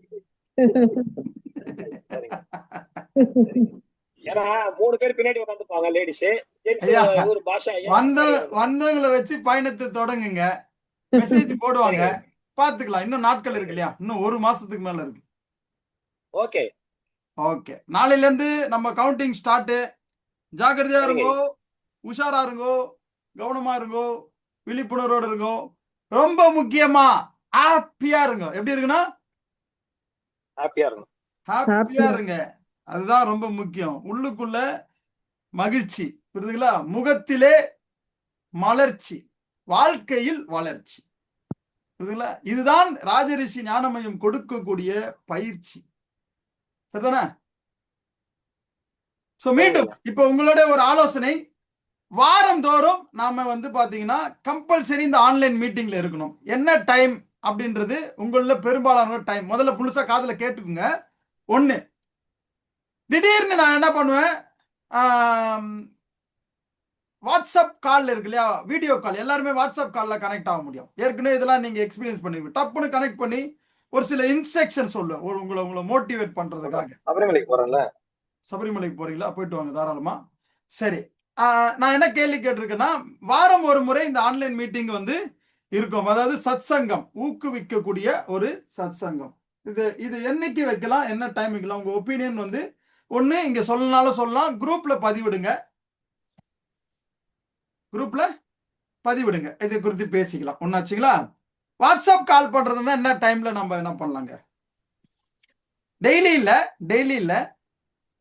ஏன்னா 3 பேர் பின்னாடி உட்காந்துப்பாங்க லேடிஸ். வந்தவங்களை வச்சு பயணத்தை தொடங்குங்க. மெசேஜ் போடுவாங்க, பாத்துக்கலாம். இன்னும் நாட்கள் இருக்கு இல்லையா, இன்னும் 1 மாசத்துக்கு மேல இருக்கு. ஓகே ஓகே, நாளையில இருந்து நம்ம கவுண்டிங் ஸ்டார்ட். ஜாக்கிரதையா இருங்கோ, உஷாரா இருங்கோ, கவனமா இருங்கோ, விழிப்புணர்வோடு இருங்கோ. ரொம்ப முக்கியமா ஹாப்பியா இருங்க. எப்படி இருக்குன்னா ஹாப்பியா இருங்க. அதுதான் ரொம்ப முக்கியம். உள்ளுக்குள்ள மகிழ்ச்சி, புரியுதுங்களா? முகத்திலே மலர்ச்சி, வாழ்க்கையில் வளர்ச்சி. புரியுதுங்களா? இதுதான் ராஜரிஷி ஞானமயம் கொடுக்கக்கூடிய பயிற்சி. சரிதானே? சோ மீண்டும் இப்ப உங்களுடைய ஒரு ஆலோசனை, வாரந்தோறும் நாம வந்து பாத்தீங்கன்னா கம்பல்சரி இந்த ஆன்லைன் மீட்டிங்ல இருக்கணும். என்ன டைம் அப்படின்றது உங்கள பெரும்பாலான டைம் முதல்ல புதுசா காதுல கேட்டுக்குங்க. ஒண்ணு, திடீர்னு நான் என்ன பண்ணுவேன், வாட்ஸ்அப் கால்ல இருக்கு இல்லையா, வீடியோ கால், எல்லாருமே வாட்ஸ்அப் கால்ல கனெக்ட் ஆக முடியும். ஏற்கனவே இதெல்லாம் நீங்க எக்ஸ்பீரியன்ஸ் பண்ணிருக்கீங்க. டப்புன்னு கனெக்ட் பண்ணி ஒரு சில இன்ஸ்ட்ரக்ஷன் சொல்ல, ஒரு உங்களை மோட்டிவேட் பண்றதுக்காக. சபரிமலைக்கு போறேன்ல. சபரிமலைக்கு போறீங்களா? போயிட்டு வாங்க தாராளமா. சரி, நான் என்ன கேள்வி கேட்டிருக்கேன்னா, வாரம் ஒரு முறை இந்த ஆன்லைன் மீட்டிங் வந்து இருக்கும். அதாவது சத் சங்கம், ஊக்குவிக்கக்கூடிய ஒரு சத் சங்கம். இது என்னைக்கு வைக்கலாம், என்ன டைம் வைக்கலாம்? உங்க ஒப்பீனியன் வந்து ஒண்ணு இங்க சொல்லனாலும் சொல்லலாம், குரூப்ல பதிவிடுங்க. குரூப்ல பதிவிடுங்க, இதை குறித்து பேசிக்கலாம். ஒன்னாச்சுங்களா? வாட்ஸ்அப் கால் பண்றதுன்னா என்ன டைம்ல நம்ம என்ன பண்ணலாங்க? டெய்லி இல்ல,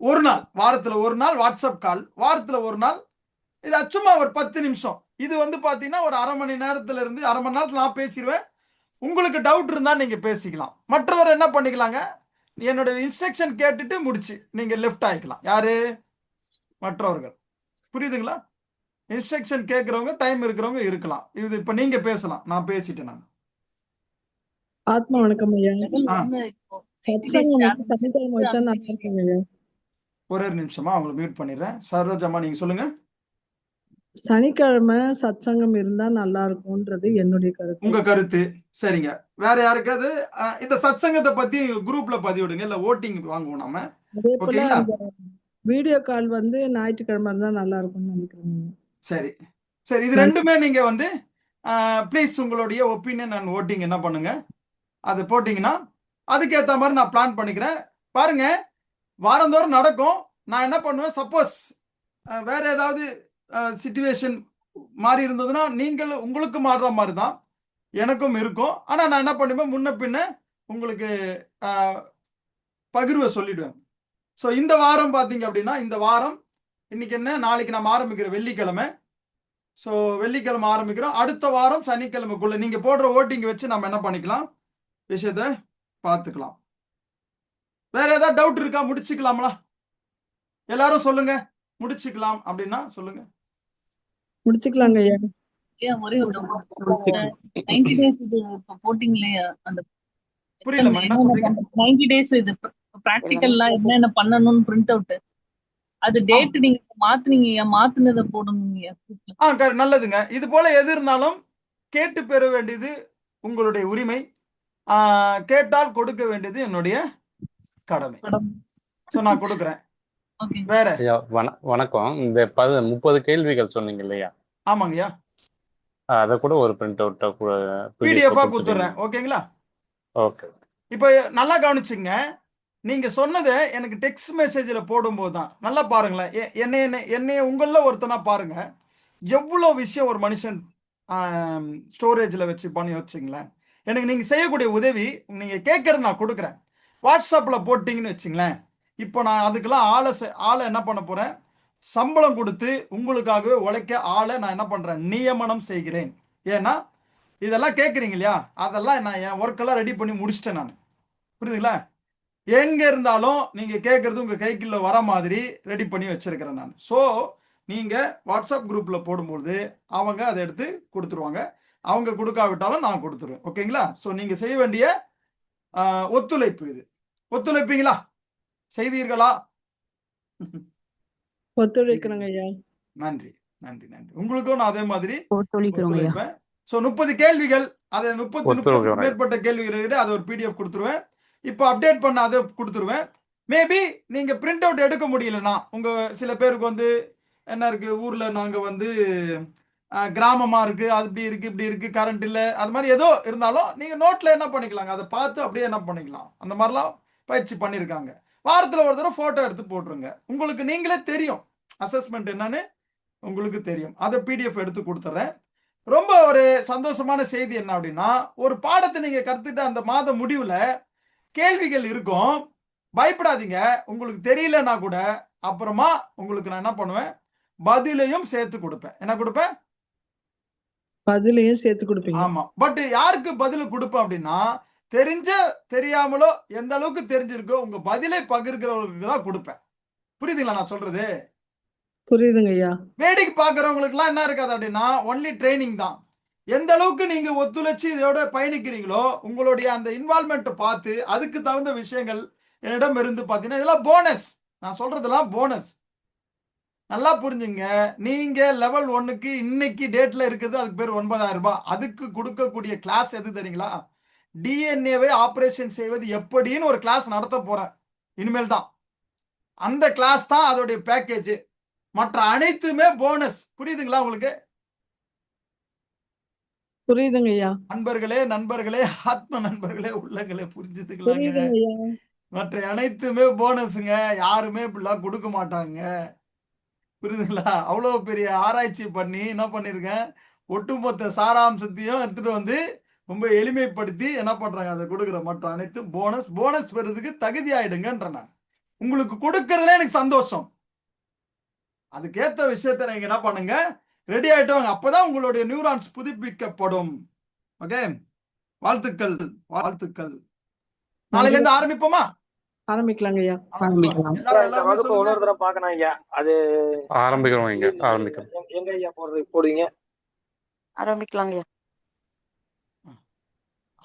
ஒரு நாள், வாரத்துல ஒரு நாள் வாட்ஸ்அப் கால், வாரத்துல ஒரு நாள். இது சும்மா ஒரு 10 நிமிஷம். இது வந்து பாத்தீங்கன்னா ஒரு அரை மணி நேரத்துல இருந்து அரை மணி நேரத்துல நான் பேசிடுவேன். உங்களுக்கு டவுட் இருந்தா நீங்க பேசிக்கலாம். மற்றவர் என்ன பண்ணிக்கலாங்க, என்னோட இன்ஸ்ட்ரக்ஷன் கேட்டுட்டு முடிச்சு நீங்க லெஃப்ட் ஆயிக்கலாம். யாரு? மற்றவர்கள். புரியுதுங்களா? இன்ஸ்ட்ரக்ஷன் கேட்கறவங்க, டைம் இருக்கிறவங்க இருக்கலாம். இது இப்ப நீங்க பேசலாம், நான் பேசிட்டேன். நான் ஆத்மா வணக்கம் ஐயா. ஒரே நிமிஷமா அவங்களை மியூட் பண்ணிடுறேன். சரோஜம்மா நீங்க சொல்லுங்க. சனிக்கிழமை சத்சங்கம் இருந்தா நல்லா இருக்கும்ன்றது என்னுடைய கருத்து. உங்க கருத்து சரிங்க. வேற யாருக்காவது இந்த சத்சங்கத்தை பத்தி குரூப்ல பதிவிடுங்க, இல்ல ஓட்டிங் வாங்குவோம் நாம. அதே போல வீடியோ கால் வந்து ஞாயிற்றுக்கிழமை இருந்தா நல்லா இருக்கும்னு நினைக்கிறேன். சரி சரி, இது ரெண்டுமே நீங்க வந்து ப்ளீஸ் உங்களுடைய ஒப்பீனியன் அண்ட் ஓட்டிங் என்ன பண்ணுங்க, அது போட்டீங்கன்னா அதுக்கேற்ற மாதிரி நான் பிளான் பண்ணிக்கிறேன். பாருங்க, வாரந்தோறும் நடக்கும். நான் என்ன பண்ணுவேன், சப்போஸ் வேற ஏதாவது சிச்சுவேஷன் மாறி இருந்ததுன்னா நீங்கள் உங்களுக்கு மாறுற மாதிரி தான் எனக்கும் இருக்கும். ஆனா நான் என்ன பண்ணுவேன், முன்ன பின்ன உங்களுக்கு பகிர்வை சொல்லிடுவேன். ஸோ இந்த வாரம் பார்த்தீங்க அப்படின்னா, இந்த வாரம் இன்னைக்கு என்ன, நாளைக்கு நம்ம ஆரம்பிக்கிற வெள்ளிக்கிழமை. ஸோ வெள்ளிக்கிழமை ஆரம்பிக்கிறோம். அடுத்த வாரம் சனிக்கிழமைக்குள்ள நீங்க போடுற ஓட்டிங் வச்சு நம்ம என்ன பண்ணிக்கலாம், விஷயத்த பார்த்துக்கலாம். வேற ஏதாவது டவுட் இருக்கா? முடிச்சுக்கலாங்களா? எல்லாரும் சொல்லுங்க. முடிச்சுக்கலாம் அப்படின்னா சொல்லுங்க. முடிச்சுக்கலாங்க ஐயா. ஒரே ஒரு 90 days இது இப்ப போட்டிங்களே, அந்த புரியல என்ன சொல்றீங்க? 90 days இது பிராக்டிகல்லா என்னென்ன பண்ணணும்னு பிரிண்ட் அவுட், அது டேட் நீங்க மாத்துனீங்க, மாத்துனதை போடணுங்க. நல்லதுங்க. இது போல எது இருந்தாலும் கேட்டு பெற வேண்டியது உங்களுடைய உரிமை. கேட்டால் கொடுக்க வேண்டியது என்னுடைய கடமை. ஸோ நான் கொடுக்குறேன். வேற வணக்கம். இந்த 30 கேள்விகள் சொன்னீங்க இல்லையா? ஆமாங்கய்யா. அதை கூட ஒரு பிரிண்ட் அவுட்டா கூட பிடிஎஃபா கொடுத்துறேன். ஓகேங்களா? ஓகே. இப்போ நல்லா கவனிச்சுங்க. நீங்க சொன்னதை எனக்கு டெக்ஸ்ட் மெசேஜில் போடும்போது தான் நல்லா பாருங்களேன். என்னைய உங்களில் ஒருத்தனா பாருங்க, எவ்வளோ விஷயம் ஒரு மனுஷன் ஸ்டோரேஜில் வச்சு பண்ணி வச்சுங்களேன். எனக்கு நீங்கள் செய்யக்கூடிய உதவி, நீங்கள் கேட்கறது நான் கொடுக்குறேன். வாட்ஸ்அப்பில் போட்டிங்கன்னு வச்சுங்களேன், இப்போ நான் அதுக்கெல்லாம் ஆளை என்ன பண்ண போகிறேன், சம்பளம் கொடுத்து உங்களுக்காகவே உழைக்க ஆளை நான் என்ன பண்ணுறேன், நியமனம் செய்கிறேன். ஏன்னா இதெல்லாம் கேட்குறீங்க இல்லையா, அதெல்லாம் நான் என் ஒர்க்கெல்லாம் ரெடி பண்ணி முடிச்சிட்டேன் நான். புரியுதுங்களா? எங்கே இருந்தாலும் நீங்கள் கேட்குறது உங்கள் கைக்குள்ள வர மாதிரி ரெடி பண்ணி வச்சுருக்கிறேன் நான். ஸோ நீங்கள் வாட்ஸ்அப் குரூப்பில் போடும்போது அவங்க அதை எடுத்து கொடுத்துருவாங்க. அவங்க கொடுக்காவிட்டாலும் நான் கொடுத்துருவேன். ஓகேங்களா? ஸோ நீங்கள் செய்ய வேண்டிய ஒத்துழைப்பு இது. ஒத்துழைப்பீங்களா? செய்வீர்களா? ஒத்துழைக்கிறேங்க ஐயா. நன்றி நன்றி நன்றி. உங்களுக்கும் நான் அதே மாதிரி ஒத்துழைக்கிறேன். ஸோ 30 கேள்விகள், அதை 30 மேற்பட்ட கேள்விகள், அதை ஒரு PDF கொடுத்துருவேன். இப்போ அப்டேட் பண்ண அதை கொடுத்துருவேன். மேபி நீங்க பிரிண்ட் அவுட் எடுக்க முடியலன்னா, உங்க சில பேருக்கு வந்து என்ன இருக்கு, ஊர்ல நாங்க வந்து கிராமமா இருக்கு, அது இப்படி இருக்கு இப்படி இருக்கு, கரண்ட் இல்லை, அது மாதிரி ஏதோ இருந்தாலும் நீங்க நோட்ல என்ன பண்ணிக்கலாங்க, அதை பார்த்து அப்படியே என்ன பண்ணிக்கலாம். அந்த மாதிரிலாம் பயிற்சி பண்ணியிருக்காங்க. வாரத்தில் ஒரு தடவை போட்டோ எடுத்து போட்டுருங்க. உங்களுக்கு நீங்களே தெரியும் அசஸ்மெண்ட் என்னன்னு உங்களுக்கு தெரியும். அதை PDF எடுத்து கொடுத்துட்றேன். ரொம்ப ஒரு சந்தோஷமான செய்தி என்ன அப்படின்னா, ஒரு பாடத்தை நீங்க கற்றுக்கிட்ட அந்த மாத முடிவுல கேள்விகள் இருக்கும். பயப்படாதீங்க. உங்களுக்கு தெரியலன்னா கூட அப்புறமா உங்களுக்கு நான் என்ன பண்ணுவேன், பதிலையும் சேர்த்து கொடுப்பேன். என்ன கொடுப்பேன்? பதிலையும் சேர்த்து கொடுப்பீங்க. ஆமா. பட் யாருக்கு பதில் கொடுப்போம் அப்படின்னா, தெரிஞ்ச தெரியாமலோ எந்த அளவுக்கு தெரிஞ்சிருக்கோ உங்க பதிலை பகிர்கிறவர்களுக்கு தான் கொடுப்பேன். புரியுதுங்களா நான் சொல்றது? புரியுதுங்க ஐயா. வேடிக்கை பார்க்கறவங்களுக்கு எல்லாம் என்ன இருக்காது அப்படின்னா ஒன்லி ட்ரைனிங் தான். எந்த அளவுக்கு நீங்க ஒத்துழைச்சு இதோட பயணிக்கிறீங்களோ உங்களுடைய அந்த இன்வால்மெண்ட் பார்த்து அதுக்கு தகுந்த விஷயங்கள் என்னிடம் இருந்து பார்த்தீங்கன்னா இதெல்லாம் போனஸ். நான் சொல்றதெல்லாம் போனஸ். நல்லா புரிஞ்சுங்க. நீங்க லெவல் 1க்கு இன்னைக்கு டேட்ல இருக்குது, அதுக்கு பேர் 9,000 ரூபாய். அதுக்கு கொடுக்கக்கூடிய கிளாஸ் எது தெரியுங்களா? டிஎன்ஏவை ஆபரேஷன் செய்வது எப்படின்னு ஒரு கிளாஸ் நடத்த போறேன் இனிமேல் தான். அந்த கிளாஸ் தான் அதோடைய பேக்கேஜ். மற்ற அனைத்துமே போனஸ். புரியுதுங்களா உங்களுக்கு? புரியுதுங்க ஐயா. நண்பர்களே ஆத்ம நண்பர்களே உள்ளங்களே புரிஞ்சுதுங்களாங்க? புரியுதுங்க ஐயா. மற்ற அனைத்துமே போனஸுங்க. யாருமே இப்படிலாம் கொடுக்க மாட்டாங்க. புரியுதுங்களா? அவ்வளோ பெரிய ஆராய்ச்சி பண்ணி என்ன பண்ணியிருக்கேன், ஒட்டுமொத்த சாராம்சத்தையும் எடுத்துட்டு வந்து ரொம்ப எளிமைப்படுத்தி என்ன பண்றாங்க, அதை கொடுக்குற மற்ற அனைத்தும் போனஸ். போனஸ் பெறதுக்கு தகுதி ஆயிடுங்கன்ற நான் உங்களுக்கு கொடுக்கறதுல எனக்கு சந்தோஷம். அதுக்கேற்ற விஷயத்த நீங்க என்ன பண்ணுங்க, ரெடி ஆயிட்டு வாங்க. அப்பதான் உங்களுடைய நியூரான்ஸ் புதுப்பிக்கப்படும். ஓகே, வாழ்த்துக்கள் வாழ்த்துக்கள். நாளையில இருந்து ஆரம்பிப்போமா? ஆரம்பிக்கலாங்க ஐயா. ஆரம்பிக்கலாம். இந்த வகுப்பு இன்னொரு தடவை பார்க்கணும் ஐயா. அது ஆரம்பிக்கிறோம். எங்க ஐயா போடுவீங்க? ஆரம்பிக்கலாங்க ஐயா.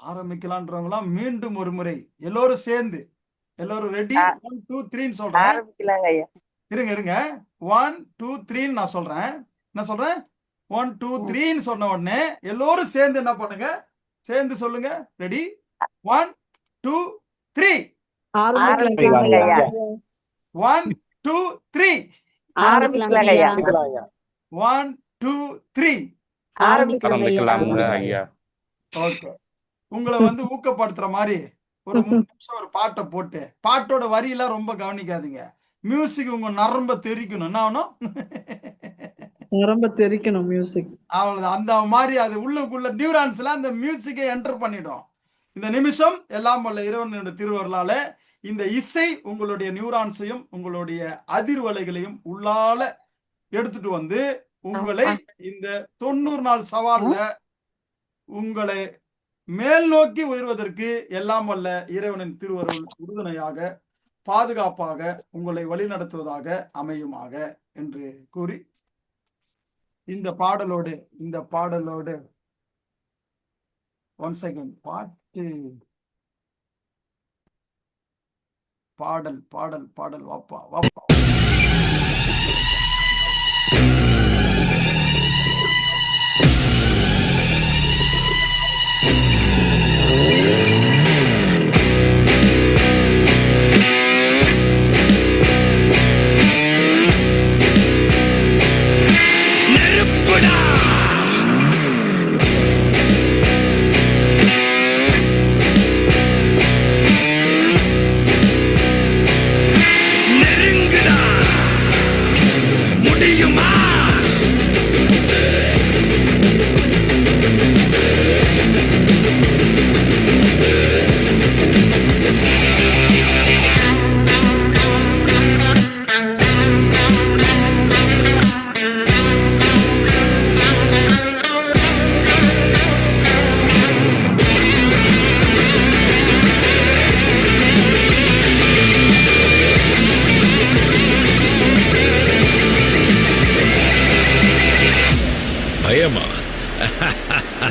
ஆரம்பிக்கலான்றவங்களாம் மீண்டும் ஒரு முறை எல்லாரும் சேர்ந்து எல்லாரும் ரெடி 1 2 3 சொல்றேன். ஆரம்பிக்கலாங்க ஐயா. இருங்க 1 2 3 நான் சொல்றேன். என்ன சொல்றேன்? 1 2 3 சொன்ன உடனே எல்லாரும் சேர்ந்து என்ன பண்ணுங்க, சேர்ந்து சொல்லுங்க. ரெடி 1 2 3. ஆரம்பிக்கலாங்க ஐயா. 1 2 3. ஆரம்பிக்கலாங்க ஐயா. 1 2 3. ஆரம்பிக்கலாங்க ஐயா. ஓகே, உங்களை வந்து ஊக்கப்படுத்துற மாதிரி ஒரு 3 நிமிஷம் ஒரு பாட்டை போட்டு, பாட்டோட வரியெல்லாம் ரொம்ப கவனிக்காதீங்க. மியூசிக் உங்க நரம்ப தெரிக்கணும். என்ன ஆகணும்? நரம்ப தெரிக்கணும் மியூசிக். அவ்வளவுதான். அந்த மாதிரி அது உள்ளுக்குள்ள நியூரான்ஸ்ல அந்த மியூசிக்கை என்டர் பண்ணிடும். இந்த நிமிஷம் எல்லாம் வல்ல இறைவனுடைய திருவருளால இந்த இசை உங்களுடைய நியூரான்ஸையும் உங்களுடைய அதிர்வலைகளையும் உள்ளால எடுத்துட்டு வந்து உங்களை இந்த 90 நாள் சவால்ல உங்களை மேல் நோக்கி உயர்வதற்கு எல்லாம் வல்ல இறைவனின் திருவருள் உறுதுணையாக பாதுகாப்பாக உங்களை வழிநடத்துவதாக அமையுமாக என்று கூறி இந்த பாடலோடு ஒன் செகண்ட் பாடல் வாப்பா.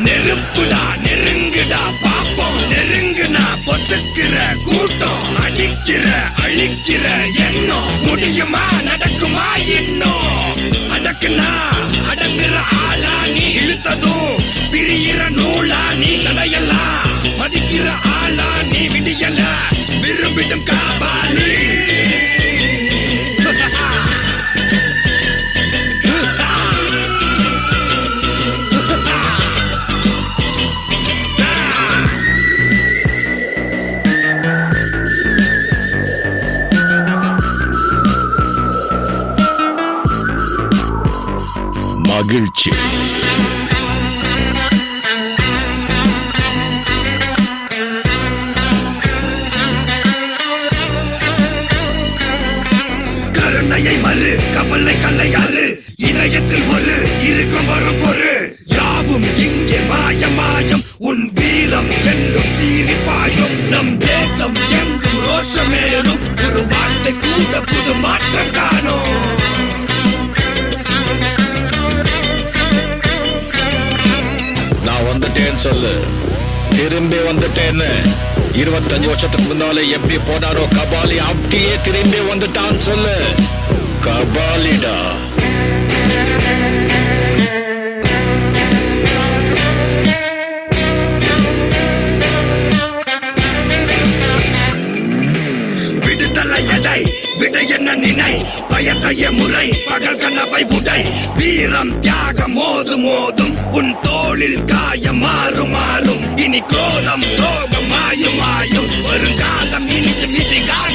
நெருப்புடா நெருங்குடா பாப்போம், நெருங்குனா பொசுக்கிற கூட்டம், அடிக்கிற அழிக்கிற எண்ணம், முடியுமா நடக்குமா இன்னும், அடக்குனா அடங்குற ஆளா நீ இழுத்ததும், பிரியிற நூலா நீ தடையலாம், மதிக்கிற ஆளா நீ விடியல, விரும்பிடும் காபாலி. மகிழ்ச்சி. கருணையை மறு கவலை கல்லையாறு, இதயத்தில் ஒரு இருக்கும் வரும் பொரு, யாவும் எதுவும் இங்கே மாயம் உன் வீரம் என்றும் சீரிப்பாயும் நம் தேசம் எங்கும் ரோஷமேறும் ஒரு வார்த்தை கூட புது மாற்றம் காணும் நான் வந்துட்டேன்னு சொல்லு திரும்பி வந்துட்டேன்னு 25 வருஷத்துக்கு முன்னாலே எப்படி போனாரோ கபாலி அப்படியே திரும்பி வந்துட்டான்னு சொல்லு கபாலிடா விடுதலை எடை விட என்ன நினை பயத்தைய முறை பகல் கனவை உடை வீரம் தியாகம் மோதும் உன் தோளில் காயம் மாறும் இனி கோலம் துரோகம் மாயும் வருங்காலம் இனியும் இதிகாரம்